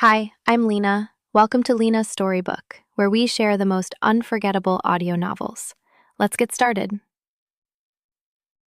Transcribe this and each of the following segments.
Hi, I'm Lina. Welcome to Lina's Storybook, where we share the most unforgettable audio novels. Let's get started.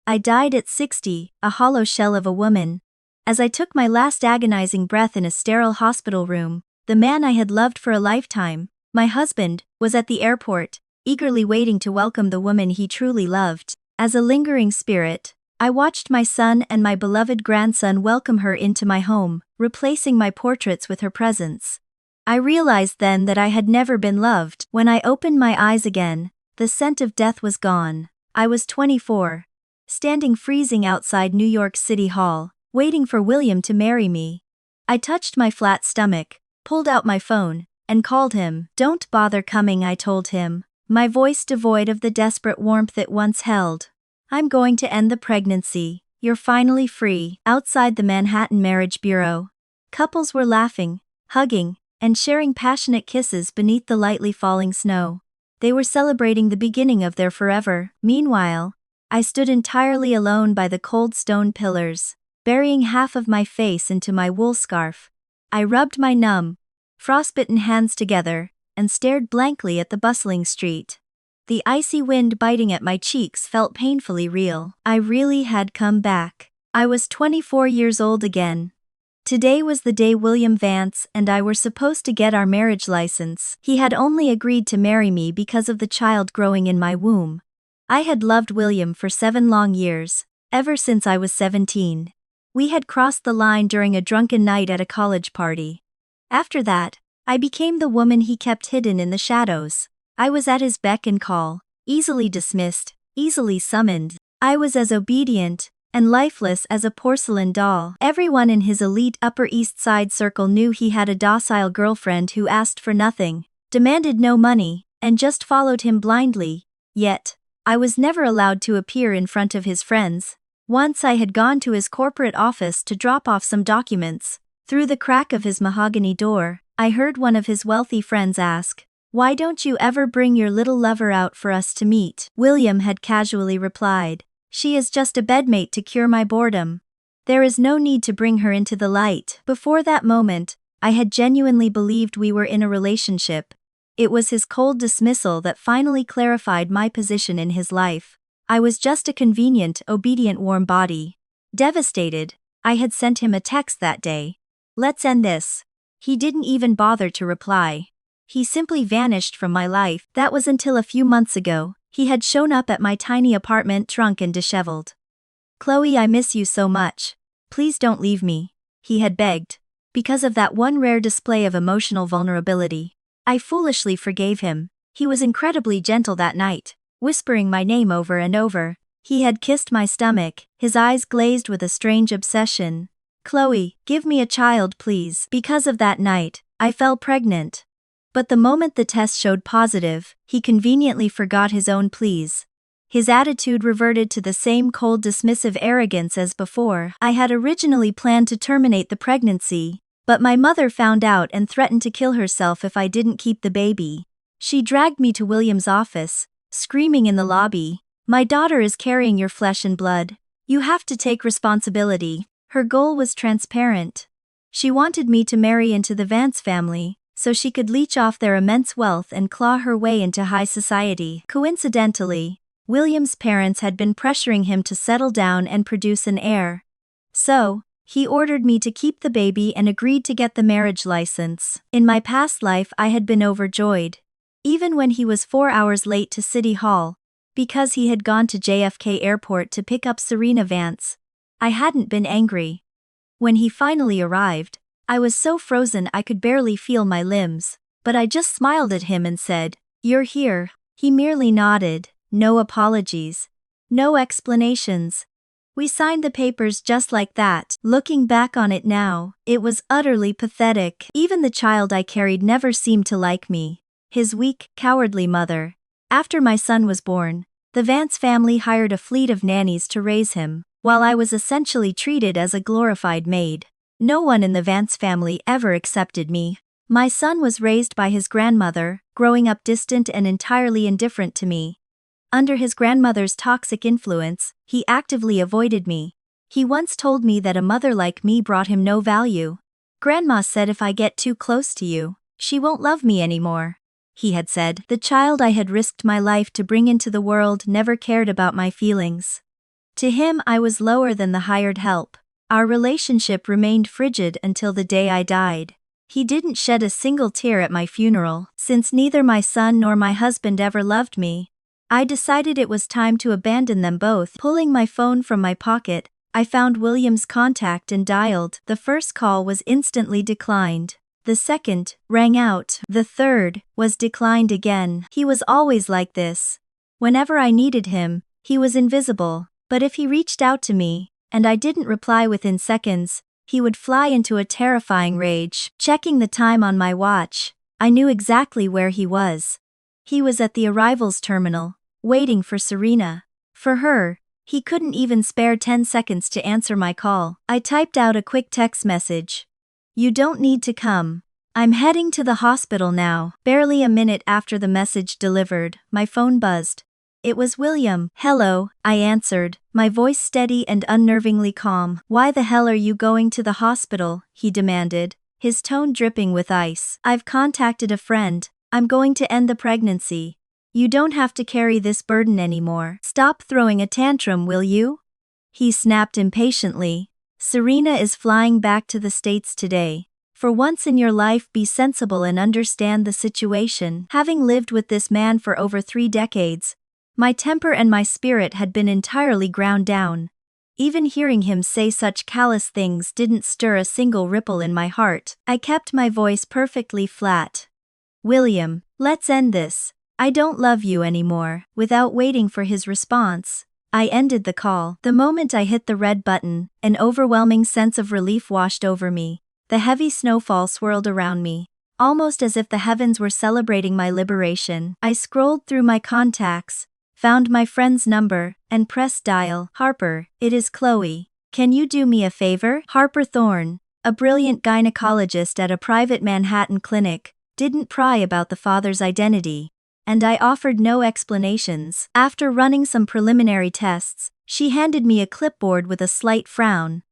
I died at 60, a hollow shell of a woman. As I took my last agonizing breath in a sterile hospital room, the man I had loved for a lifetime, my husband, was at the airport, eagerly waiting to welcome the woman he truly loved. As a lingering spirit, I watched my son and my beloved grandson welcome her into my home, replacing my portraits with her presence. I realized then that I had never been loved. When I opened my eyes again, the scent of death was gone. I was 24. Standing freezing outside New York City Hall, waiting for William to marry me. I touched my flat stomach, pulled out my phone, and called him. "Don't bother coming," I told him, my voice devoid of the desperate warmth it once held. "I'm going to end the pregnancy. You're finally free." Outside the Manhattan Marriage Bureau, couples were laughing, hugging, and sharing passionate kisses beneath the lightly falling snow. They were celebrating the beginning of their forever. Meanwhile, I stood entirely alone by the cold stone pillars, burying half of my face into my wool scarf. I rubbed my numb, frostbitten hands together, and stared blankly at the bustling street. The icy wind biting at my cheeks felt painfully real. I really had come back. I was 24 years old again. Today was the day William Vance and I were supposed to get our marriage license. He had only agreed to marry me because of the child growing in my womb. I had loved William for 7 long years, ever since I was 17. We had crossed the line during a drunken night at a college party. After that, I became the woman he kept hidden in the shadows. I was at his beck and call, easily dismissed, easily summoned. I was as obedient and lifeless as a porcelain doll. Everyone in his elite Upper East Side circle knew he had a docile girlfriend who asked for nothing, demanded no money, and just followed him blindly. Yet, I was never allowed to appear in front of his friends. Once I had gone to his corporate office to drop off some documents. Through the crack of his mahogany door, I heard one of his wealthy friends ask, "Why don't you ever bring your little lover out for us to meet?" William had casually replied, "She is just a bedmate to cure my boredom. There is no need to bring her into the light." Before that moment, I had genuinely believed we were in a relationship. It was his cold dismissal that finally clarified my position in his life. I was just a convenient, obedient warm body. Devastated, I had sent him a text that day. "Let's end this." He didn't even bother to reply. He simply vanished from my life. That was until a few months ago. He had shown up at my tiny apartment drunk and disheveled. "Chloe, I miss you so much. Please don't leave me," he had begged. Because of that one rare display of emotional vulnerability, I foolishly forgave him. He was incredibly gentle that night, whispering my name over and over. He had kissed my stomach, his eyes glazed with a strange obsession. "Chloe, give me a child, please." Because of that night, I fell pregnant. But the moment the test showed positive, he conveniently forgot his own pleas. His attitude reverted to the same cold dismissive arrogance as before. I had originally planned to terminate the pregnancy, but my mother found out and threatened to kill herself if I didn't keep the baby. She dragged me to William's office, screaming in the lobby, "My daughter is carrying your flesh and blood. You have to take responsibility." Her goal was transparent. She wanted me to marry into the Vance family, so she could leech off their immense wealth and claw her way into high society. Coincidentally, William's parents had been pressuring him to settle down and produce an heir. So, he ordered me to keep the baby and agreed to get the marriage license. In my past life I had been overjoyed. Even when he was 4 hours late to City Hall, because he had gone to JFK Airport to pick up Serena Vance, I hadn't been angry. When he finally arrived, I was so frozen I could barely feel my limbs, but I just smiled at him and said, "You're here." He merely nodded. No apologies. No explanations. We signed the papers just like that. Looking back on it now, it was utterly pathetic. Even the child I carried never seemed to like me. His weak, cowardly mother. After my son was born, the Vance family hired a fleet of nannies to raise him, while I was essentially treated as a glorified maid. No one in the Vance family ever accepted me. My son was raised by his grandmother, growing up distant and entirely indifferent to me. Under his grandmother's toxic influence, he actively avoided me. He once told me that a mother like me brought him no value. Grandma said if I get too close to you, she won't love me anymore. He had said. The child I had risked my life to bring into the world never cared about my feelings. To him I was lower than the hired help. Our relationship remained frigid until the day I died. He didn't shed a single tear at my funeral. Since neither my son nor my husband ever loved me, I decided it was time to abandon them both. Pulling my phone from my pocket, I found William's contact and dialed. The first call was instantly declined. The second rang out. The third was declined again. He was always like this. Whenever I needed him, he was invisible. But if he reached out to me, and I didn't reply within seconds, he would fly into a terrifying rage. Checking the time on my watch, I knew exactly where he was. He was at the arrivals terminal, waiting for Serena. For her, he couldn't even spare 10 seconds to answer my call. I typed out a quick text message. "You don't need to come. I'm heading to the hospital now." Barely a minute after the message delivered, my phone buzzed. It was William. "Hello," I answered, my voice steady and unnervingly calm. "Why the hell are you going to the hospital?" he demanded, his tone dripping with ice. "I've contacted a friend. I'm going to end the pregnancy. You don't have to carry this burden anymore. Stop throwing a tantrum, will you?" He snapped impatiently. "Serena is flying back to the States today. For once in your life, be sensible and understand the situation." Having lived with this man for over 3 decades, my temper and my spirit had been entirely ground down. Even hearing him say such callous things didn't stir a single ripple in my heart. I kept my voice perfectly flat. "William, let's end this. I don't love you anymore." Without waiting for his response, I ended the call. The moment I hit the red button, an overwhelming sense of relief washed over me. The heavy snowfall swirled around me, almost as if the heavens were celebrating my liberation. I scrolled through my contacts, found my friend's number, and pressed dial. "Harper, it is Chloe. Can you do me a favor?" Harper Thorne, a brilliant gynecologist at a private Manhattan clinic, didn't pry about the father's identity, and I offered no explanations. After running some preliminary tests, she handed me a clipboard with a slight frown.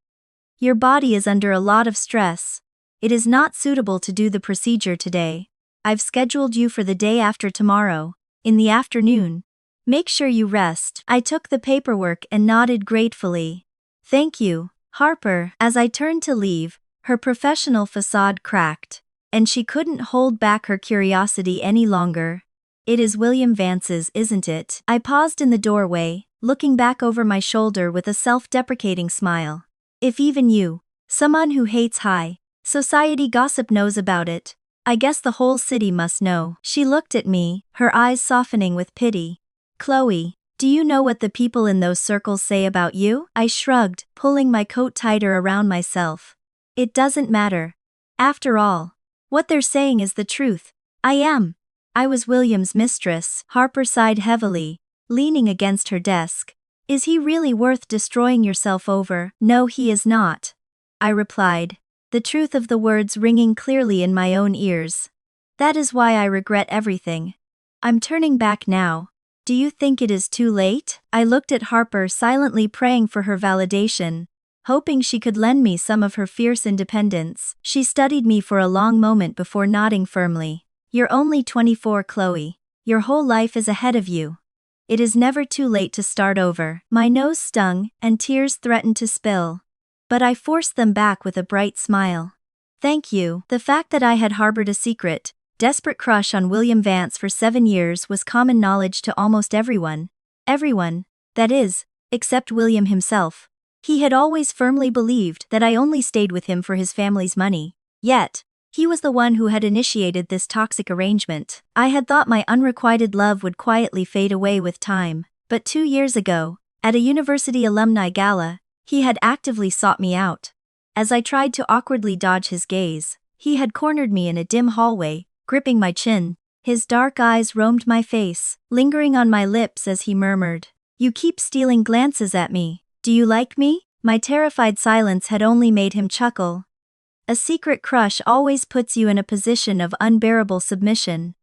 "Your body is under a lot of stress. It is not suitable to do the procedure today. I've scheduled you for the day after tomorrow, in the afternoon. Make sure you rest." I took the paperwork and nodded gratefully. "Thank you, Harper." As I turned to leave, her professional facade cracked, and she couldn't hold back her curiosity any longer. "It is William Vance's, isn't it?" I paused in the doorway, looking back over my shoulder with a self-deprecating smile. "If even you, someone who hates high society gossip, knows about it, I guess the whole city must know." She looked at me, her eyes softening with pity. "Chloe, do you know what the people in those circles say about you?" I shrugged, pulling my coat tighter around myself. "It doesn't matter. After all, what they're saying is the truth. I was William's mistress." Harper sighed heavily, leaning against her desk. "Is he really worth destroying yourself over?" "No, he is not," I replied, the truth of the words ringing clearly in my own ears. "That is why I regret everything. I'm turning back now. Do you think it is too late?" I looked at Harper, silently praying for her validation, hoping she could lend me some of her fierce independence. She studied me for a long moment before nodding firmly. "You're only 24, Chloe. Your whole life is ahead of you. It is never too late to start over." My nose stung, and tears threatened to spill, but I forced them back with a bright smile. "Thank you." The fact that I had harbored a secret, desperate crush on William Vance for 7 years was common knowledge to almost everyone. Everyone, that is, except William himself. He had always firmly believed that I only stayed with him for his family's money. Yet, he was the one who had initiated this toxic arrangement. I had thought my unrequited love would quietly fade away with time, but 2 years ago, at a university alumni gala, he had actively sought me out. As I tried to awkwardly dodge his gaze, he had cornered me in a dim hallway, gripping my chin. His dark eyes roamed my face, lingering on my lips as he murmured, "You keep stealing glances at me. Do you like me?" My terrified silence had only made him chuckle. A secret crush always puts you in a position of unbearable submission.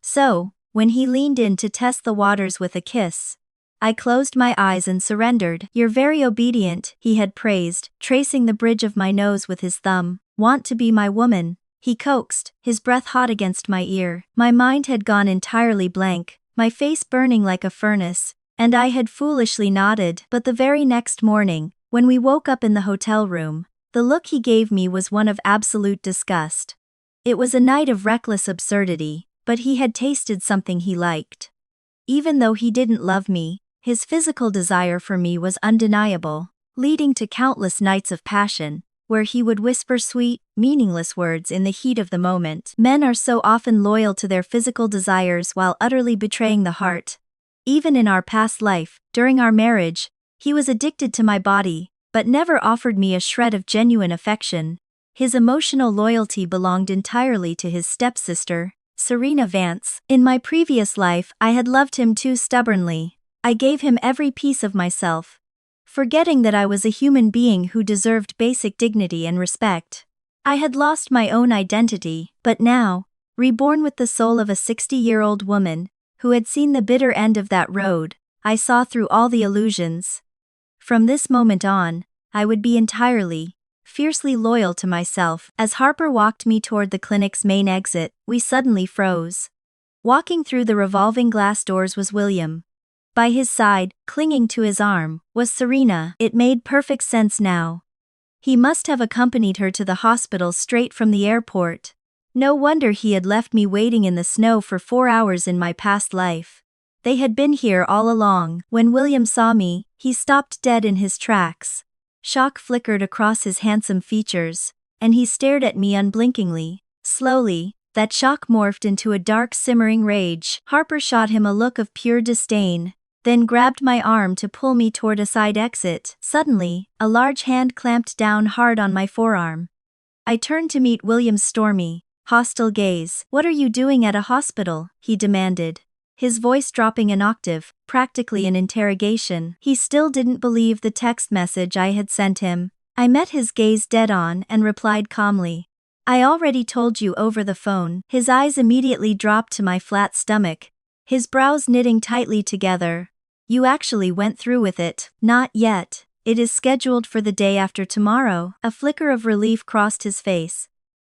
So, when he leaned in to test the waters with a kiss, I closed my eyes and surrendered. "You're very obedient," he had praised, tracing the bridge of my nose with his thumb. Want to be my woman? He coaxed, his breath hot against my ear. My mind had gone entirely blank, my face burning like a furnace, and I had foolishly nodded. But the very next morning, when we woke up in the hotel room, the look he gave me was one of absolute disgust. It was a night of reckless absurdity, but he had tasted something he liked. Even though he didn't love me, his physical desire for me was undeniable, leading to countless nights of passion, where he would whisper sweet, meaningless words in the heat of the moment. Men are so often loyal to their physical desires while utterly betraying the heart. Even in our past life, during our marriage, he was addicted to my body, but never offered me a shred of genuine affection. His emotional loyalty belonged entirely to his stepsister, Serena Vance. In my previous life, I had loved him too stubbornly. I gave him every piece of myself, forgetting that I was a human being who deserved basic dignity and respect. I had lost my own identity, but now, reborn with the soul of a 60-year-old woman, who had seen the bitter end of that road, I saw through all the illusions. From this moment on, I would be entirely, fiercely loyal to myself. As Harper walked me toward the clinic's main exit, we suddenly froze. Walking through the revolving glass doors was William. By his side, clinging to his arm, was Serena. It made perfect sense now. He must have accompanied her to the hospital straight from the airport. No wonder he had left me waiting in the snow for 4 hours in my past life. They had been here all along. When William saw me, he stopped dead in his tracks. Shock flickered across his handsome features, and he stared at me unblinkingly. Slowly, that shock morphed into a dark simmering rage. Harper shot him a look of pure disdain, then grabbed my arm to pull me toward a side exit. Suddenly, a large hand clamped down hard on my forearm. I turned to meet William's stormy, hostile gaze. "What are you doing at a hospital?" he demanded, his voice dropping an octave, practically an interrogation. He still didn't believe the text message I had sent him. I met his gaze dead on and replied calmly, "I already told you over the phone." His eyes immediately dropped to my flat stomach, his brows knitting tightly together. "You actually went through with it?" "Not yet. It is scheduled for the day after tomorrow." A flicker of relief crossed his face,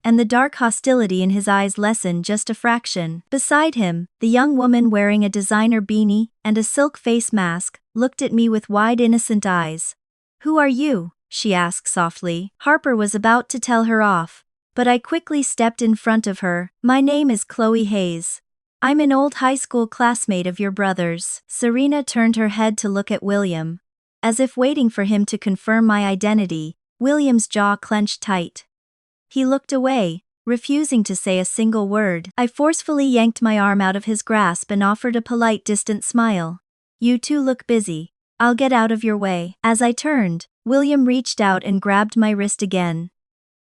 and the dark hostility in his eyes lessened just a fraction. Beside him, the young woman wearing a designer beanie and a silk face mask looked at me with wide innocent eyes. "Who are you?" she asked softly. Harper was about to tell her off, but I quickly stepped in front of her. "My name is Chloe Hayes. I'm an old high school classmate of your brother's." Serena turned her head to look at William. As if waiting for him to confirm my identity, William's jaw clenched tight. He looked away, refusing to say a single word. I forcefully yanked my arm out of his grasp and offered a polite, distant smile. "You two look busy. I'll get out of your way." As I turned, William reached out and grabbed my wrist again.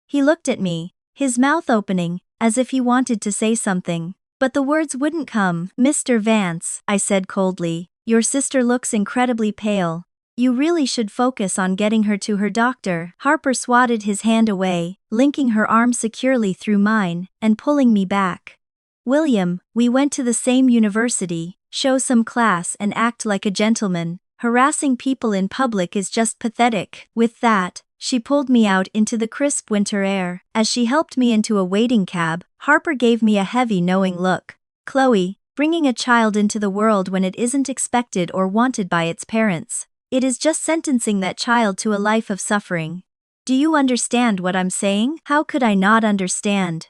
He looked at me, his mouth opening, as if he wanted to say something, but the words wouldn't come. "Mr. Vance," I said coldly, "your sister looks incredibly pale. You really should focus on getting her to her doctor." Harper swatted his hand away, linking her arm securely through mine, and pulling me back. "William, we went to the same university. Show some class and act like a gentleman. Harassing people in public is just pathetic." With that, she pulled me out into the crisp winter air. As she helped me into a waiting cab, Harper gave me a heavy, knowing look. "Chloe, bringing a child into the world when it isn't expected or wanted by its parents, it is just sentencing that child to a life of suffering. Do you understand what I'm saying?" How could I not understand?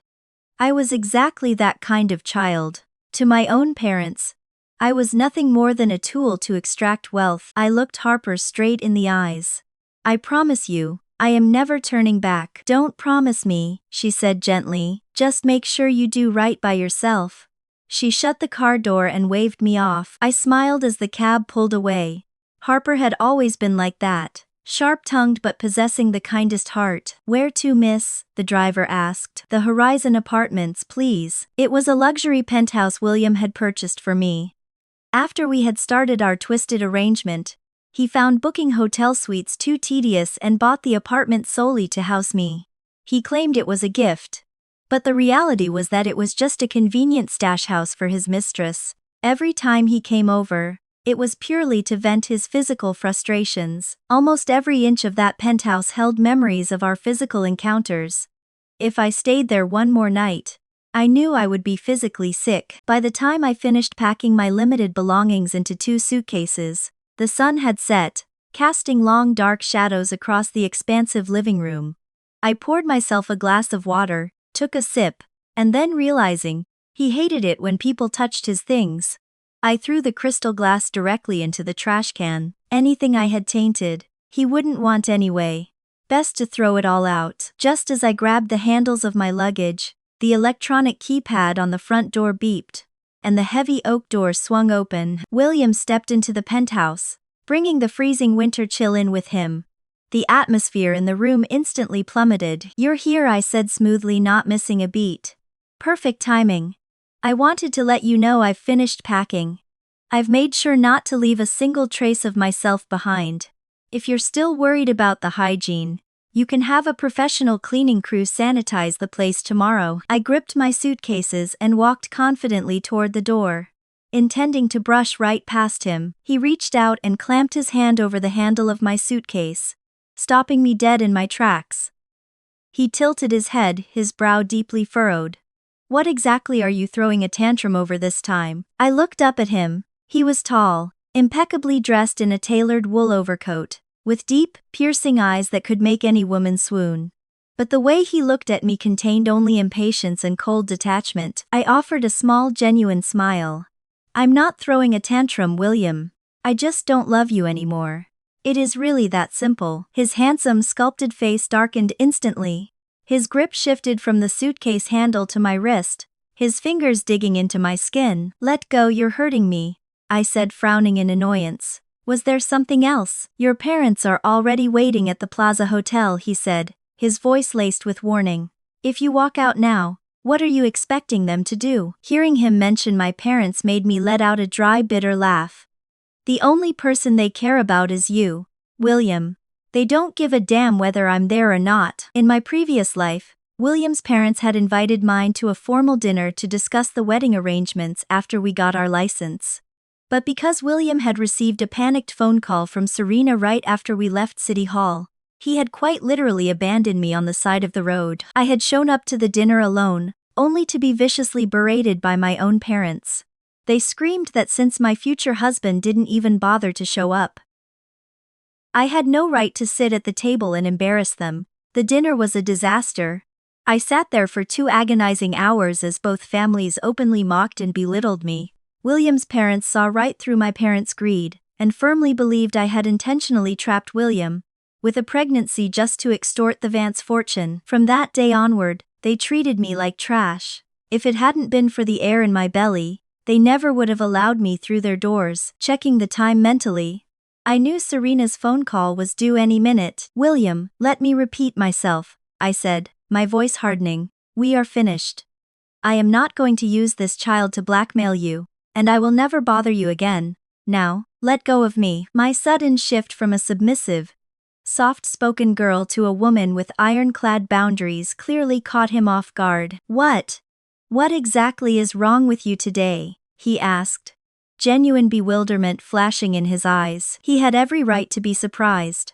I was exactly that kind of child. To my own parents, I was nothing more than a tool to extract wealth. I looked Harper straight in the eyes. "I promise you, I am never turning back." "Don't promise me," she said gently. "Just make sure you do right by yourself." She shut the car door and waved me off. I smiled as the cab pulled away. Harper had always been like that, sharp-tongued but possessing the kindest heart. "Where to, miss?" the driver asked. "The Horizon Apartments, please." It was a luxury penthouse William had purchased for me. After we had started our twisted arrangement, he found booking hotel suites too tedious and bought the apartment solely to house me. He claimed it was a gift, but the reality was that it was just a convenient stash house for his mistress. Every time he came over, it was purely to vent his physical frustrations. Almost every inch of that penthouse held memories of our physical encounters. If I stayed there one more night, I knew I would be physically sick. By the time I finished packing my limited belongings into 2 suitcases, the sun had set, casting long dark shadows across the expansive living room. I poured myself a glass of water, took a sip, and then realizing, he hated it when people touched his things. I threw the crystal glass directly into the trash can. Anything I had tainted, he wouldn't want anyway. Best to throw it all out. Just as I grabbed the handles of my luggage, the electronic keypad on the front door beeped, and the heavy oak door swung open. William stepped into the penthouse, bringing the freezing winter chill in with him. The atmosphere in the room instantly plummeted. "You're here," I said smoothly, not missing a beat. "Perfect timing. I wanted to let you know I've finished packing. I've made sure not to leave a single trace of myself behind. If you're still worried about the hygiene, you can have a professional cleaning crew sanitize the place tomorrow." I gripped my suitcases and walked confidently toward the door. Intending to brush right past him, he reached out and clamped his hand over the handle of my suitcase, stopping me dead in my tracks. He tilted his head, his brow deeply furrowed. "What exactly are you throwing a tantrum over this time?" I looked up at him. He was tall, impeccably dressed in a tailored wool overcoat, with deep, piercing eyes that could make any woman swoon. But the way he looked at me contained only impatience and cold detachment. I offered a small, genuine smile. "I'm not throwing a tantrum, William. I just don't love you anymore. It is really that simple." His handsome, sculpted face darkened instantly. His grip shifted from the suitcase handle to my wrist, his fingers digging into my skin. "Let go, you're hurting me," I said, frowning in annoyance. "Was there something else?" "Your parents are already waiting at the Plaza Hotel," he said, his voice laced with warning. "If you walk out now, what are you expecting them to do?" Hearing him mention my parents made me let out a dry, bitter laugh. "The only person they care about is you, William. They don't give a damn whether I'm there or not." In my previous life, William's parents had invited mine to a formal dinner to discuss the wedding arrangements after we got our license. But because William had received a panicked phone call from Serena right after we left City Hall, he had quite literally abandoned me on the side of the road. I had shown up to the dinner alone, only to be viciously berated by my own parents. They screamed that since my future husband didn't even bother to show up, I had no right to sit at the table and embarrass them. The dinner was a disaster. I sat there for 2 agonizing hours as both families openly mocked and belittled me. William's parents saw right through my parents' greed, and firmly believed I had intentionally trapped William with a pregnancy just to extort the Vance fortune. From that day onward, they treated me like trash. If it hadn't been for the air in my belly, they never would have allowed me through their doors. Checking the time mentally, I knew Serena's phone call was due any minute. "William, let me repeat myself," I said, my voice hardening. "We are finished. I am not going to use this child to blackmail you, and I will never bother you again. Now, let go of me." My sudden shift from a submissive, soft-spoken girl to a woman with ironclad boundaries clearly caught him off guard. What exactly is wrong with you today?" he asked, genuine bewilderment flashing in his eyes. He had every right to be surprised.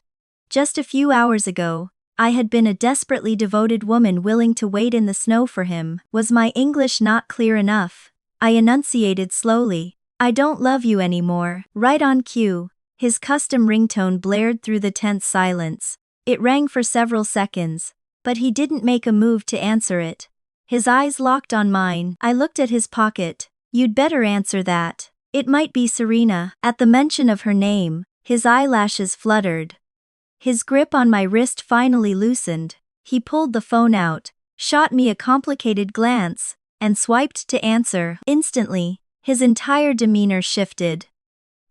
Just a few hours ago, I had been a desperately devoted woman willing to wait in the snow for him. Was my English not clear enough? I enunciated slowly. "I don't love you anymore." Right on cue, his custom ringtone blared through the tense silence. It rang for several seconds, but he didn't make a move to answer it. His eyes locked on mine. I looked at his pocket. "You'd better answer that. It might be Serena." At the mention of her name, his eyelashes fluttered. His grip on my wrist finally loosened. He pulled the phone out, shot me a complicated glance, and swiped to answer. Instantly, his entire demeanor shifted.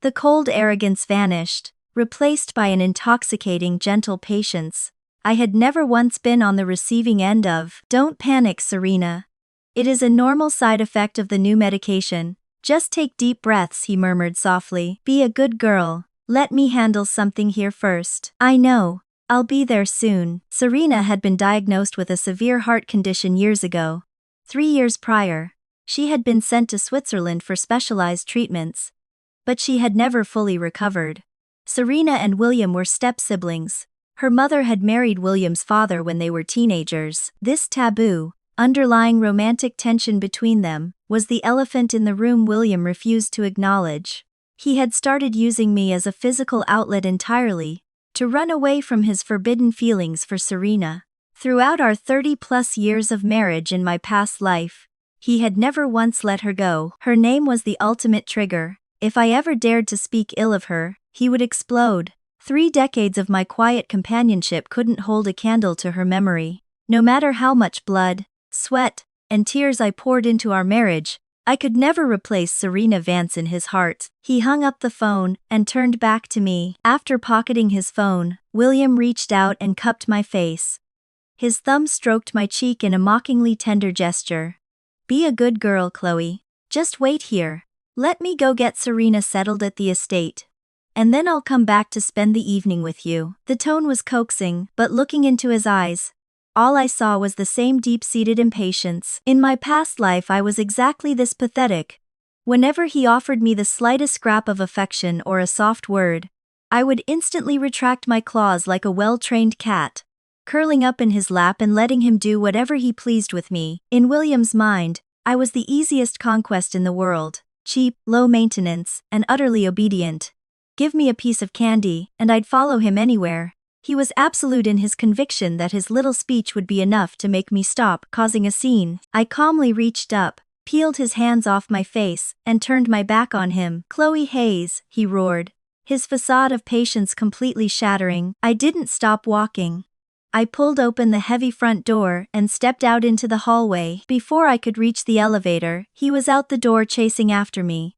The cold arrogance vanished, replaced by an intoxicating gentle patience I had never once been on the receiving end of. "Don't panic, Serena. It is a normal side effect of the new medication. Just take deep breaths," he murmured softly. "Be a good girl. Let me handle something here first." "I know. I'll be there soon." Serena had been diagnosed with a severe heart condition years ago. 3 years prior, she had been sent to Switzerland for specialized treatments, but she had never fully recovered. Serena and William were step-siblings. Her mother had married William's father when they were teenagers. This taboo, underlying romantic tension between them, was the elephant in the room William refused to acknowledge. He had started using me as a physical outlet entirely, to run away from his forbidden feelings for Serena. Throughout our 30-plus years of marriage in my past life, he had never once let her go. Her name was the ultimate trigger. If I ever dared to speak ill of her, he would explode. 3 decades of my quiet companionship couldn't hold a candle to her memory. No matter how much blood, sweat, and tears I poured into our marriage, I could never replace Serena Vance in his heart. He hung up the phone and turned back to me. After pocketing his phone, William reached out and cupped my face. His thumb stroked my cheek in a mockingly tender gesture. "Be a good girl, Chloe. Just wait here. Let me go get Serena settled at the estate. And then I'll come back to spend the evening with you." The tone was coaxing, but looking into his eyes, all I saw was the same deep-seated impatience. In my past life I was exactly this pathetic. Whenever he offered me the slightest scrap of affection or a soft word, I would instantly retract my claws like a well-trained cat, curling up in his lap and letting him do whatever he pleased with me. In William's mind, I was the easiest conquest in the world, cheap, low maintenance, and utterly obedient. Give me a piece of candy, and I'd follow him anywhere. He was absolute in his conviction that his little speech would be enough to make me stop causing a scene. I calmly reached up, peeled his hands off my face, and turned my back on him. "Chloe Hayes," he roared, his facade of patience completely shattering. I didn't stop walking. I pulled open the heavy front door and stepped out into the hallway. Before I could reach the elevator, he was out the door chasing after me.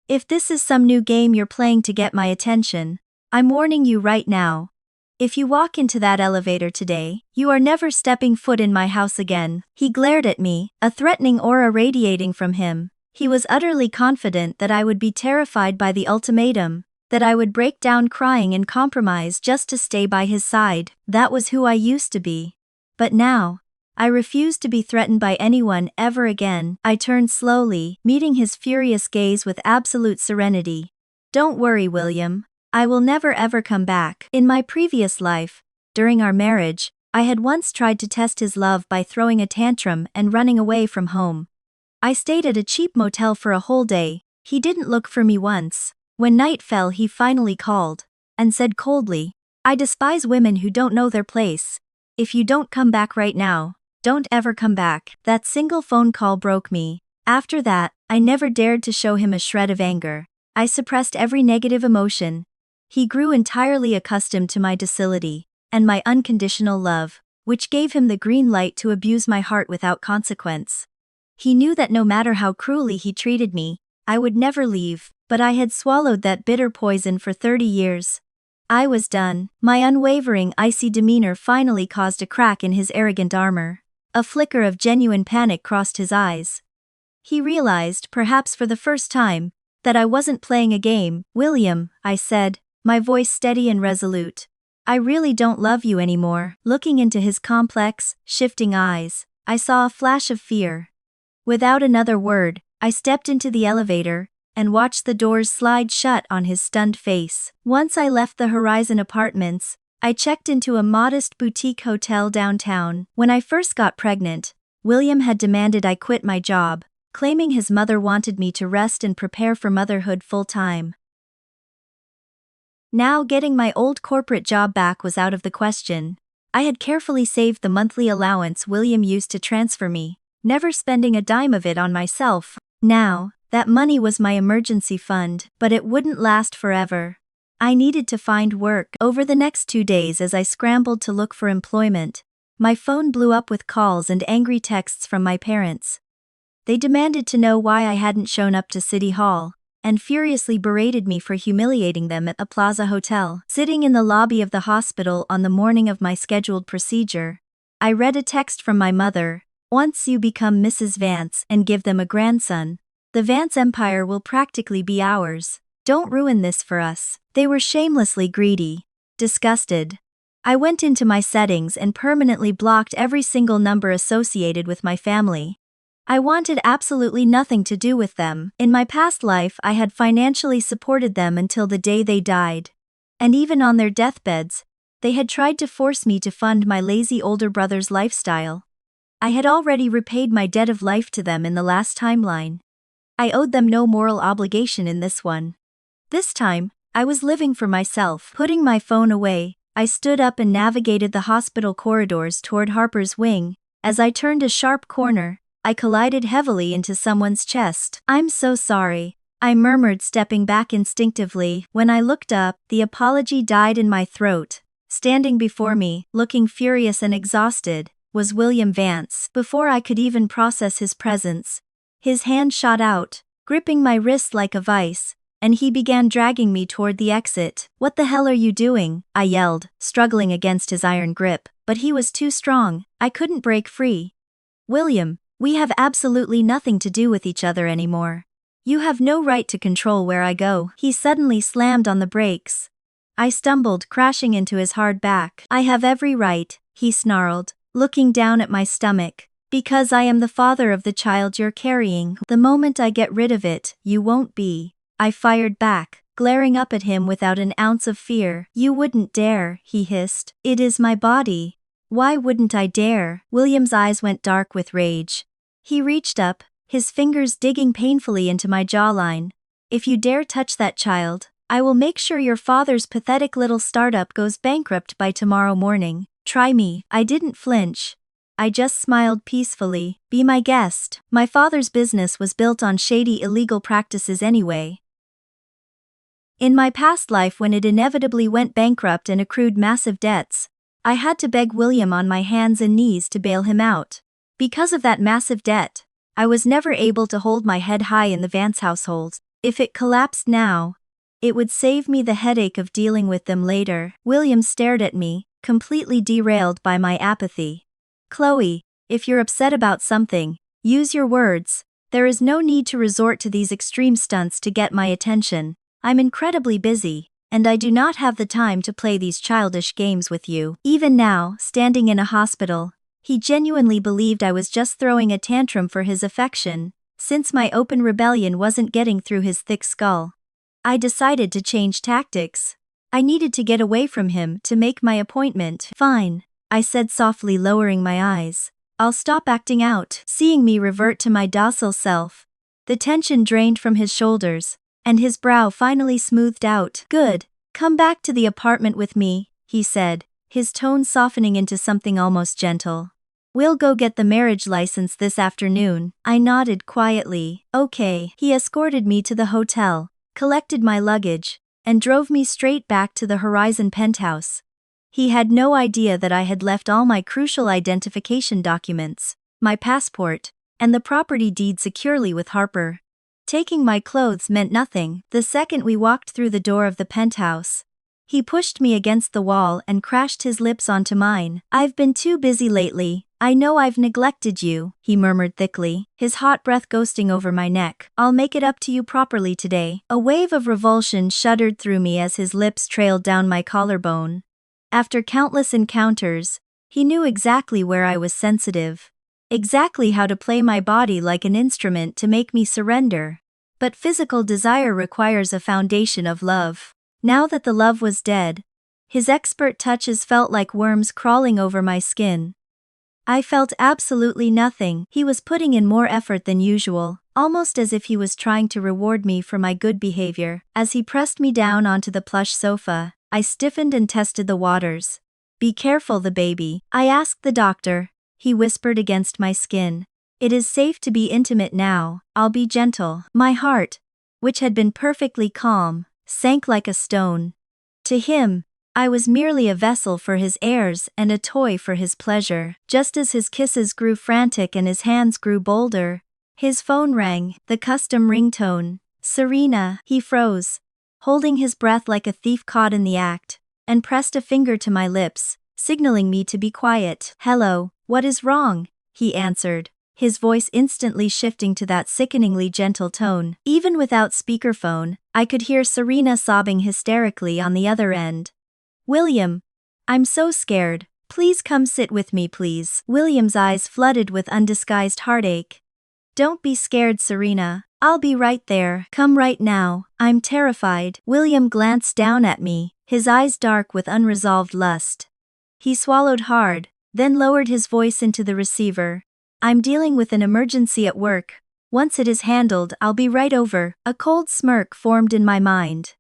"If this is some new game you're playing to get my attention, I'm warning you right now. If you walk into that elevator today, you are never stepping foot in my house again." He glared at me, a threatening aura radiating from him. He was utterly confident that I would be terrified by the ultimatum, that I would break down crying and compromise just to stay by his side. That was who I used to be. But now, I refused to be threatened by anyone ever again. I turned slowly, meeting his furious gaze with absolute serenity. "Don't worry, William. I will never ever come back." In my previous life, during our marriage, I had once tried to test his love by throwing a tantrum and running away from home. I stayed at a cheap motel for a whole day. He didn't look for me once. When night fell, he finally called and said coldly, "I despise women who don't know their place. If you don't come back right now, don't ever come back." That single phone call broke me. After that, I never dared to show him a shred of anger. I suppressed every negative emotion. He grew entirely accustomed to my docility and my unconditional love, which gave him the green light to abuse my heart without consequence. He knew that no matter how cruelly he treated me, I would never leave, but I had swallowed that bitter poison for 30 years. I was done. My unwavering, icy demeanor finally caused a crack in his arrogant armor. A flicker of genuine panic crossed his eyes. He realized, perhaps for the first time, that I wasn't playing a game. "William," I said, my voice steady and resolute, "I really don't love you anymore." Looking into his complex, shifting eyes, I saw a flash of fear. Without another word, I stepped into the elevator and watched the doors slide shut on his stunned face. Once I left the Horizon Apartments, I checked into a modest boutique hotel downtown. When I first got pregnant, William had demanded I quit my job, claiming his mother wanted me to rest and prepare for motherhood full-time. Now getting my old corporate job back was out of the question. I had carefully saved the monthly allowance William used to transfer me, never spending a dime of it on myself. Now, that money was my emergency fund, but it wouldn't last forever. I needed to find work. Over the next 2 days as I scrambled to look for employment, my phone blew up with calls and angry texts from my parents. They demanded to know why I hadn't shown up to City Hall, and furiously berated me for humiliating them at a Plaza Hotel. Sitting in the lobby of the hospital on the morning of my scheduled procedure, I read a text from my mother. "Once you become Mrs. Vance and give them a grandson, the Vance empire will practically be ours. Don't ruin this for us." They were shamelessly greedy. Disgusted, I went into my settings and permanently blocked every single number associated with my family. I wanted absolutely nothing to do with them. In my past life, I had financially supported them until the day they died. And even on their deathbeds, They had tried to force me to fund my lazy older brother's lifestyle. I had already repaid my debt of life to them in the last timeline. I owed them no moral obligation in this one. This time, I was living for myself. Putting my phone away, I stood up and navigated the hospital corridors toward Harper's wing. As I turned a sharp corner, I collided heavily into someone's chest. "I'm so sorry," I murmured, stepping back instinctively. When I looked up, the apology died in my throat. Standing before me, looking furious and exhausted, was William Vance. Before I could even process his presence, his hand shot out, gripping my wrist like a vice, and he began dragging me toward the exit. "What the hell are you doing?" I yelled, struggling against his iron grip, but he was too strong. I couldn't break free. "William, we have absolutely nothing to do with each other anymore. You have no right to control where I go." He suddenly slammed on the brakes. I stumbled, crashing into his hard back. "I have every right," he snarled, looking down at my stomach. "Because I am the father of the child you're carrying. The moment I get rid of it, you won't be." I fired back, glaring up at him without an ounce of fear. "You wouldn't dare," he hissed. "It is my body. Why wouldn't I dare?" William's eyes went dark with rage. He reached up, his fingers digging painfully into my jawline. "If you dare touch that child, I will make sure your father's pathetic little startup goes bankrupt by tomorrow morning. Try me." I didn't flinch. I just smiled peacefully. "Be my guest." My father's business was built on shady illegal practices anyway. In my past life, when it inevitably went bankrupt and accrued massive debts, I had to beg William on my hands and knees to bail him out. Because of that massive debt, I was never able to hold my head high in the Vance household. If it collapsed now, it would save me the headache of dealing with them later. William stared at me, completely derailed by my apathy. "Chloe, if you're upset about something, use your words. There is no need to resort to these extreme stunts to get my attention. I'm incredibly busy, and I do not have the time to play these childish games with you." Even now, standing in a hospital, he genuinely believed I was just throwing a tantrum for his affection, since my open rebellion wasn't getting through his thick skull. I decided to change tactics. I needed to get away from him to make my appointment. "Fine," I said softly, lowering my eyes. "I'll stop acting out." Seeing me revert to my docile self, the tension drained from his shoulders, and his brow finally smoothed out. "Good. Come back to the apartment with me," he said, his tone softening into something almost gentle. "We'll go get the marriage license this afternoon." I nodded quietly. "Okay." He escorted me to the hotel, collected my luggage, and drove me straight back to the Horizon penthouse. He had no idea that I had left all my crucial identification documents, my passport, and the property deed securely with Harper. Taking my clothes meant nothing. The second we walked through the door of the penthouse, he pushed me against the wall and crashed his lips onto mine. "I've been too busy lately. I know I've neglected you," he murmured thickly, his hot breath ghosting over my neck. "I'll make it up to you properly today." A wave of revulsion shuddered through me as his lips trailed down my collarbone. After countless encounters, he knew exactly where I was sensitive, exactly how to play my body like an instrument to make me surrender. But physical desire requires a foundation of love. Now that the love was dead, his expert touches felt like worms crawling over my skin. I felt absolutely nothing. He was putting in more effort than usual, almost as if he was trying to reward me for my good behavior. As he pressed me down onto the plush sofa, I stiffened and tested the waters. "Be careful, the baby." "I asked the doctor," he whispered against my skin. "It is safe to be intimate now. I'll be gentle." My heart, which had been perfectly calm, sank like a stone. To him, I was merely a vessel for his airs and a toy for his pleasure. Just as his kisses grew frantic and his hands grew bolder, his phone rang, the custom ringtone. "Serena." He froze, holding his breath like a thief caught in the act, and pressed a finger to my lips, signaling me to be quiet. "Hello, what is wrong?" he answered, his voice instantly shifting to that sickeningly gentle tone. Even without speakerphone, I could hear Serena sobbing hysterically on the other end. "William, I'm so scared. Please come sit with me, please." William's eyes flooded with undisguised heartache. "Don't be scared, Serena. I'll be right there. Come right now. I'm terrified." William glanced down at me, his eyes dark with unresolved lust. He swallowed hard, then lowered his voice into the receiver. I'm dealing with an emergency at work. Once it is handled, I'll be right over. A cold smirk formed in my mind.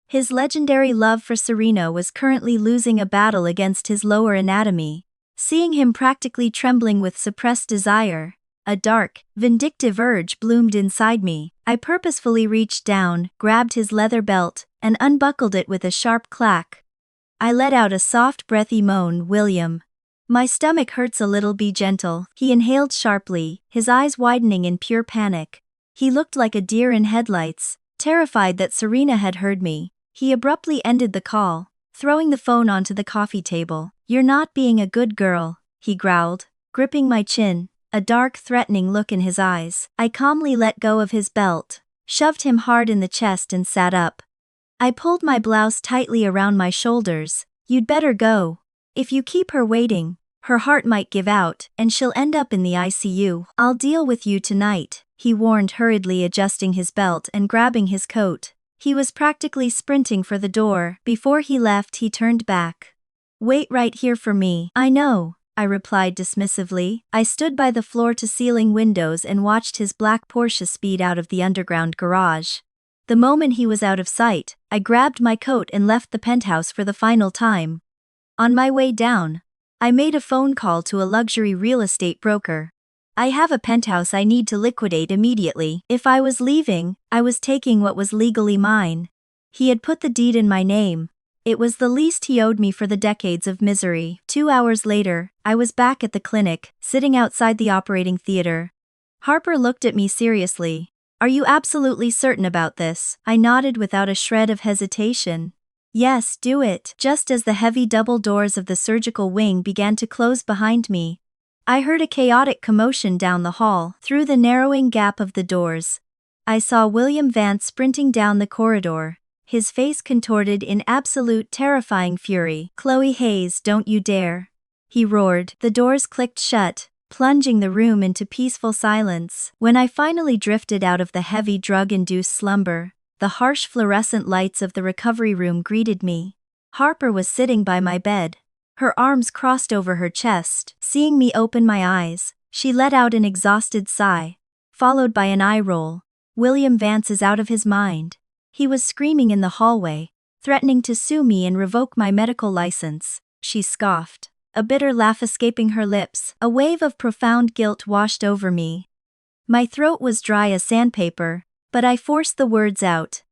His legendary love for Serena was currently losing a battle against his lower anatomy. Seeing him practically trembling with suppressed desire, a dark, vindictive urge bloomed inside me. I purposefully reached down, grabbed his leather belt, and unbuckled it with a sharp clack. I let out a soft, breathy moan. William. My stomach hurts a little, be gentle. He inhaled sharply, his eyes widening in pure panic. He looked like a deer in headlights, terrified that Serena had heard me. He abruptly ended the call, throwing the phone onto the coffee table. You're not being a good girl, he growled, gripping my chin, a dark, threatening look in his eyes. I calmly let go of his belt, shoved him hard in the chest and sat up. I pulled my blouse tightly around my shoulders. You'd better go. If you keep her waiting, her heart might give out, and she'll end up in the ICU. I'll deal with you tonight, he warned, hurriedly adjusting his belt and grabbing his coat. He was practically sprinting for the door. Before he left, he turned back. Wait right here for me. I know, I replied dismissively. I stood by the floor-to-ceiling windows and watched his black Porsche speed out of the underground garage. The moment he was out of sight, I grabbed my coat and left the penthouse for the final time. On my way down, I made a phone call to a luxury real estate broker. I have a penthouse I need to liquidate immediately. If I was leaving, I was taking what was legally mine. He had put the deed in my name. It was the least he owed me for the decades of misery. 2 hours later, I was back at the clinic, sitting outside the operating theater. Harper looked at me seriously. Are you absolutely certain about this? I nodded without a shred of hesitation. Yes, do it. Just as the heavy double doors of the surgical wing began to close behind me, I heard a chaotic commotion down the hall. Through the narrowing gap of the doors, I saw William Vance sprinting down the corridor, his face contorted in absolute terrifying fury. Chloe Hayes, don't you dare, he roared. The doors clicked shut, plunging the room into peaceful silence. When I finally drifted out of the heavy drug-induced slumber, the harsh fluorescent lights of the recovery room greeted me. Harper was sitting by my bed, her arms crossed over her chest. Seeing me open my eyes, she let out an exhausted sigh, followed by an eye roll. William Vance is out of his mind. He was screaming in the hallway, threatening to sue me and revoke my medical license, she scoffed, a bitter laugh escaping her lips. A wave of profound guilt washed over me. My throat was dry as sandpaper, but I forced the words out.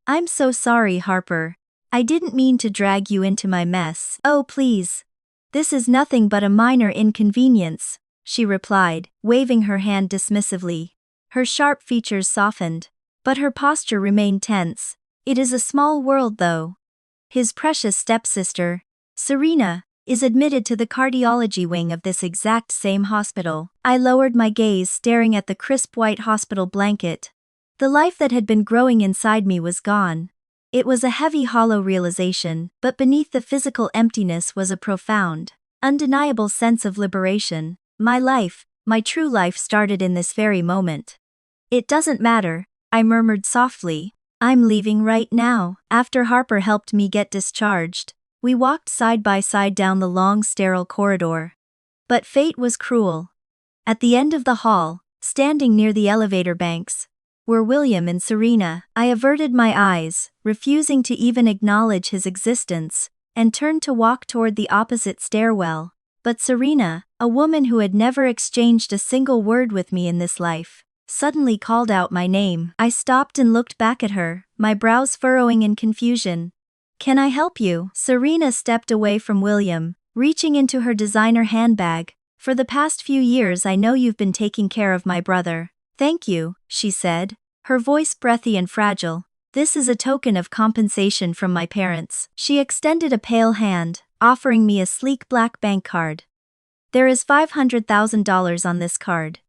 I'm so sorry, Harper. I didn't mean to drag you into my mess. Oh, please. This is nothing but a minor inconvenience, she replied, waving her hand dismissively. Her sharp features softened, but her posture remained tense. It is a small world, though. His precious stepsister, Serena, is admitted to the cardiology wing of this exact same hospital. I lowered my gaze, staring at the crisp white hospital blanket. The life that had been growing inside me was gone. It was a heavy, hollow realization, but beneath the physical emptiness was a profound, undeniable sense of liberation. My life, my true life, started in this very moment. It doesn't matter, I murmured softly. I'm leaving right now. After Harper helped me get discharged, we walked side by side down the long, sterile corridor. But fate was cruel. At the end of the hall, standing near the elevator banks, were William and Serena. I averted my eyes, refusing to even acknowledge his existence, and turned to walk toward the opposite stairwell. But Serena, a woman who had never exchanged a single word with me in this life, suddenly called out my name. I stopped and looked back at her, my brows furrowing in confusion. Can I help you? Serena stepped away from William, reaching into her designer handbag. For the past few years I know you've been taking care of my brother. Thank you, she said, her voice breathy and fragile. This is a token of compensation from my parents. She extended a pale hand, offering me a sleek black bank card. There is $500,000 on this card.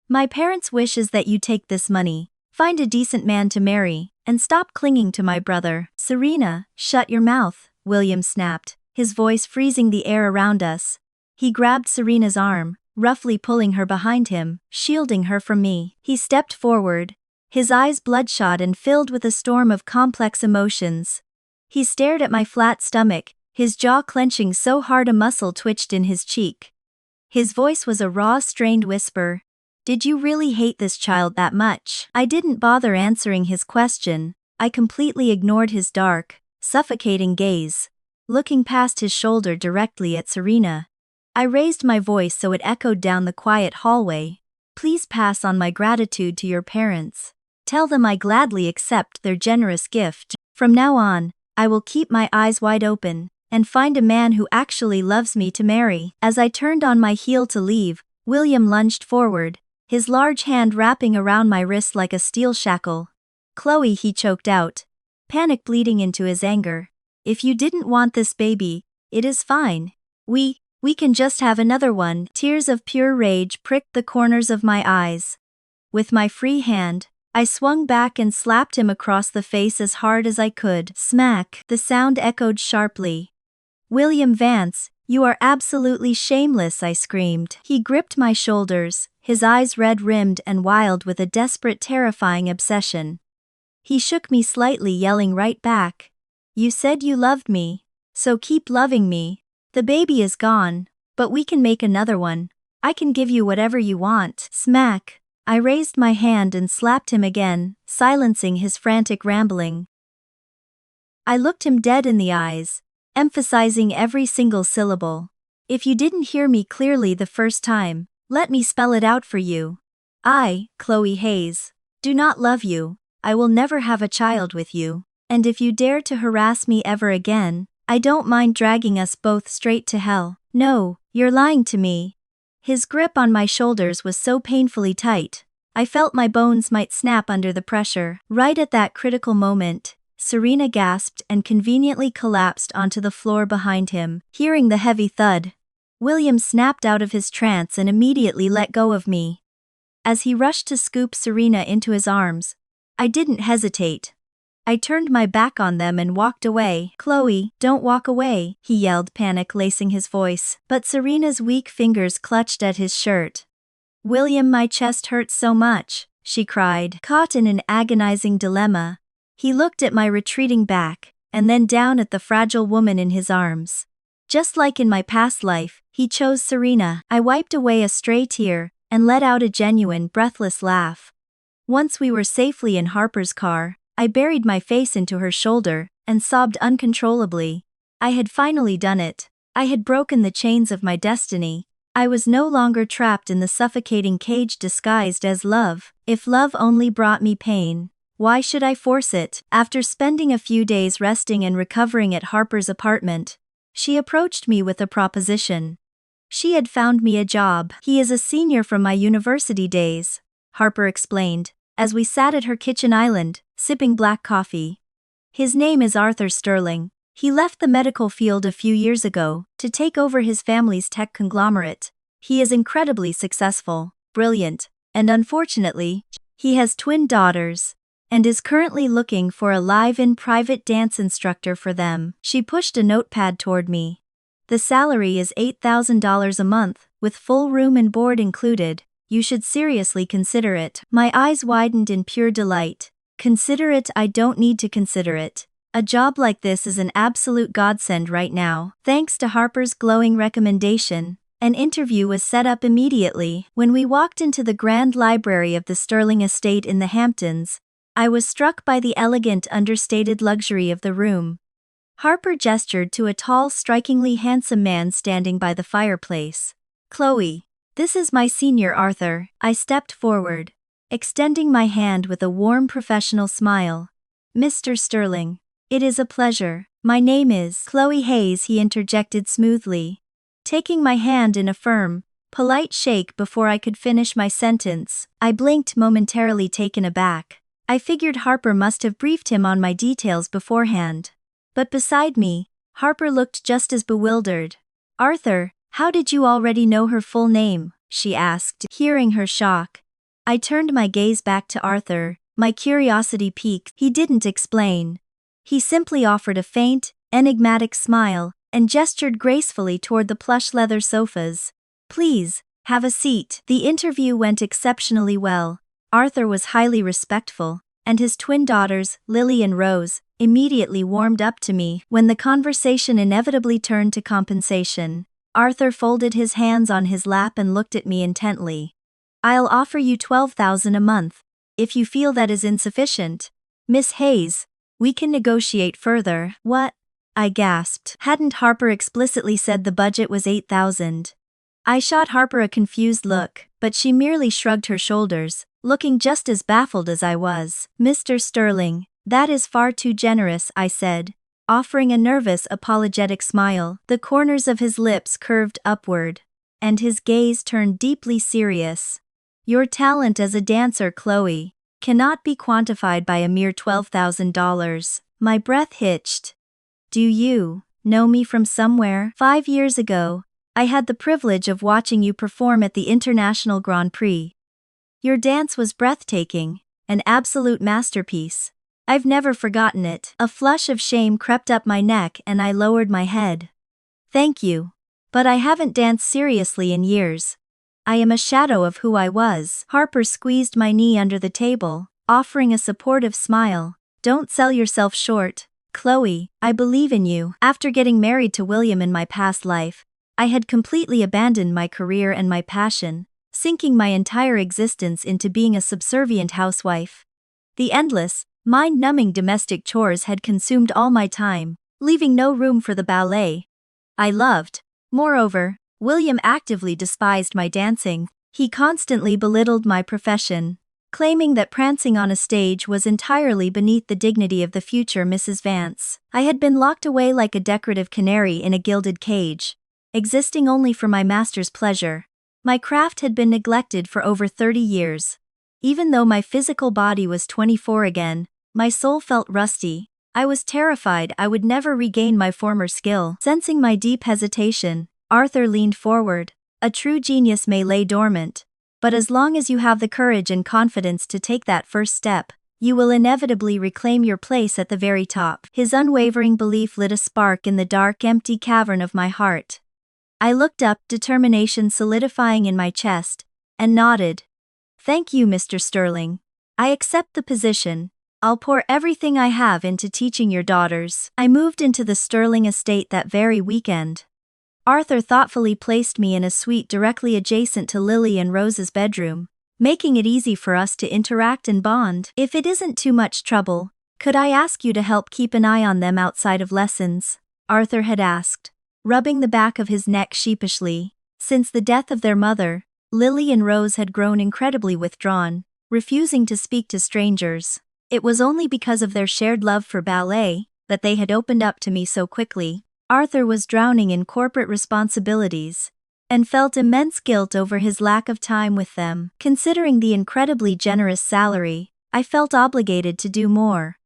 My parents' wish is that you take this money, find a decent man to marry, and stop clinging to my brother. Serena, shut your mouth, William snapped, his voice freezing the air around us. He grabbed Serena's arm, roughly pulling her behind him, shielding her from me. He stepped forward, his eyes bloodshot and filled with a storm of complex emotions. He stared at my flat stomach, his jaw clenching so hard a muscle twitched in his cheek. His voice was a raw, strained whisper. Did you really hate this child that much? I didn't bother answering his question. I completely ignored his dark, suffocating gaze, looking past his shoulder directly at Serena. I raised my voice so it echoed down the quiet hallway. Please pass on my gratitude to your parents. Tell them I gladly accept their generous gift. From now on, I will keep my eyes wide open and find a man who actually loves me to marry. As I turned on my heel to leave, William lunged forward, his large hand wrapping around my wrist like a steel shackle. Chloe, he choked out, panic bleeding into his anger. If you didn't want this baby, it is fine. We can just have another one. Tears of pure rage pricked the corners of my eyes. With my free hand, I swung back and slapped him across the face as hard as I could. Smack! The sound echoed sharply. William Vance, you are absolutely shameless, I screamed. He gripped my shoulders, his eyes red-rimmed and wild with a desperate, terrifying obsession. He shook me slightly, yelling right back. You said you loved me, so keep loving me. The baby is gone, but we can make another one. I can give you whatever you want. Smack! I raised my hand and slapped him again, silencing his frantic rambling. I looked him dead in the eyes, emphasizing every single syllable. If you didn't hear me clearly the first time, let me spell it out for you. I, Chloe Hayes, do not love you. I will never have a child with you. And if you dare to harass me ever again, I don't mind dragging us both straight to hell. No, you're lying to me. His grip on my shoulders was so painfully tight, I felt my bones might snap under the pressure. Right at that critical moment, Serena gasped and conveniently collapsed onto the floor behind him. Hearing the heavy thud, William snapped out of his trance and immediately let go of me. As he rushed to scoop Serena into his arms, I didn't hesitate. I turned my back on them and walked away. Chloe, don't walk away, he yelled, panic lacing his voice. But Serena's weak fingers clutched at his shirt. William, my chest hurts so much, she cried, caught in an agonizing dilemma. He looked at my retreating back, and then down at the fragile woman in his arms. Just like in my past life, he chose Serena. I wiped away a stray tear, and let out a genuine, breathless laugh. Once we were safely in Harper's car, I buried my face into her shoulder and sobbed uncontrollably. I had finally done it. I had broken the chains of my destiny. I was no longer trapped in the suffocating cage disguised as love. If love only brought me pain, why should I force it? After spending a few days resting and recovering at Harper's apartment, she approached me with a proposition. She had found me a job. He is a senior from my university days, Harper explained, as we sat at her kitchen island, sipping black coffee. His name is Arthur Sterling. He left the medical field a few years ago to take over his family's tech conglomerate. He is incredibly successful, brilliant, and unfortunately, he has twin daughters, and is currently looking for a live-in private dance instructor for them. She pushed a notepad toward me. The salary is $8,000 a month, with full room and board included. You should seriously consider it. My eyes widened in pure delight. Consider it? I don't need to consider it. A job like this is an absolute godsend right now. Thanks to Harper's glowing recommendation, an interview was set up immediately. When we walked into the grand library of the Sterling estate in the Hamptons, I was struck by the elegant, understated luxury of the room. Harper gestured to a tall, strikingly handsome man standing by the fireplace. Chloe, this is my senior Arthur. I stepped forward, extending my hand with a warm professional smile. Mr. Sterling, it is a pleasure. My name is Chloe Hayes, he interjected smoothly, taking my hand in a firm, polite shake before I could finish my sentence. I blinked, momentarily taken aback. I figured Harper must have briefed him on my details beforehand. But beside me, Harper looked just as bewildered. Arthur, how did you already know her full name? She asked, hearing her shock. I turned my gaze back to Arthur, my curiosity piqued. He didn't explain. He simply offered a faint, enigmatic smile, and gestured gracefully toward the plush leather sofas. Please, have a seat. The interview went exceptionally well. Arthur was highly respectful, and his twin daughters, Lily and Rose, immediately warmed up to me. When the conversation inevitably turned to compensation, Arthur folded his hands on his lap and looked at me intently. "I'll offer you $12,000 a month. If you feel that is insufficient, Miss Hayes, we can negotiate further." "What?" I gasped. Hadn't Harper explicitly said the budget was $8,000? I shot Harper a confused look, but she merely shrugged her shoulders, looking just as baffled as I was. "Mr. Sterling, that is far too generous," I said, offering a nervous, apologetic smile. The corners of his lips curved upward, and his gaze turned deeply serious. "Your talent as a dancer, Chloe, cannot be quantified by a mere $12,000. My breath hitched. "Do you know me from somewhere?" "5 years ago, I had the privilege of watching you perform at the International Grand Prix. Your dance was breathtaking, an absolute masterpiece. I've never forgotten it." A flush of shame crept up my neck and I lowered my head. "Thank you. But I haven't danced seriously in years. I am a shadow of who I was." Harper squeezed my knee under the table, offering a supportive smile. "Don't sell yourself short, Chloe, I believe in you." After getting married to William in my past life, I had completely abandoned my career and my passion, sinking my entire existence into being a subservient housewife. The endless, mind-numbing domestic chores had consumed all my time, leaving no room for the ballet I loved. Moreover, William actively despised my dancing. He constantly belittled my profession, claiming that prancing on a stage was entirely beneath the dignity of the future Mrs. Vance. I had been locked away like a decorative canary in a gilded cage, existing only for my master's pleasure. My craft had been neglected for over 30 years. Even though my physical body was 24 again, my soul felt rusty. I was terrified I would never regain my former skill. Sensing my deep hesitation, Arthur leaned forward. "A true genius may lay dormant, but as long as you have the courage and confidence to take that first step, you will inevitably reclaim your place at the very top." His unwavering belief lit a spark in the dark, empty cavern of my heart. I looked up, determination solidifying in my chest, and nodded. "Thank you, Mr. Sterling. I accept the position. I'll pour everything I have into teaching your daughters." I moved into the Sterling estate that very weekend. Arthur thoughtfully placed me in a suite directly adjacent to Lily and Rose's bedroom, making it easy for us to interact and bond. "If it isn't too much trouble, could I ask you to help keep an eye on them outside of lessons?" Arthur had asked, rubbing the back of his neck sheepishly. Since the death of their mother, Lily and Rose had grown incredibly withdrawn, refusing to speak to strangers. It was only because of their shared love for ballet that they had opened up to me so quickly. Arthur was drowning in corporate responsibilities and felt immense guilt over his lack of time with them. Considering the incredibly generous salary, I felt obligated to do more.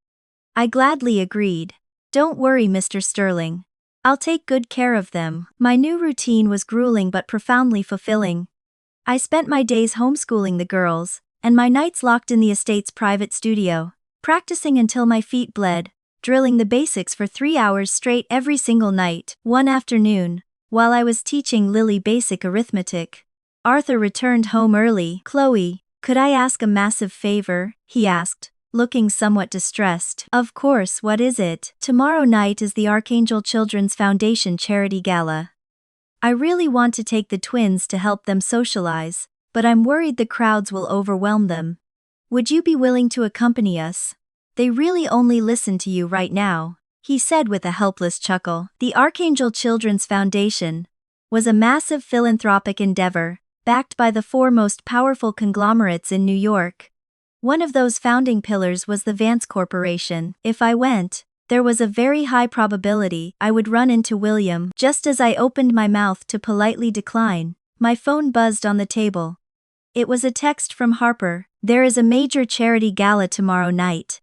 I gladly agreed. "Don't worry, Mr. Sterling. I'll take good care of them." My new routine was grueling but profoundly fulfilling. I spent my days homeschooling the girls, and my nights locked in the estate's private studio, practicing until my feet bled, drilling the basics for 3 hours straight every single night. One afternoon, while I was teaching Lily basic arithmetic, Arthur returned home early. "Chloe, could I ask a massive favor?" he asked, looking somewhat distressed. "Of course, what is it?" "Tomorrow night is the Archangel Children's Foundation Charity Gala. I really want to take the twins to help them socialize, but I'm worried the crowds will overwhelm them. Would you be willing to accompany us? They really only listen to you right now," he said with a helpless chuckle. The Archangel Children's Foundation was a massive philanthropic endeavor, backed by the 4 most powerful conglomerates in New York. One of those founding pillars was the Vance Corporation. If I went, there was a very high probability I would run into William. Just as I opened my mouth to politely decline, my phone buzzed on the table. It was a text from Harper. "There is a major charity gala tomorrow night.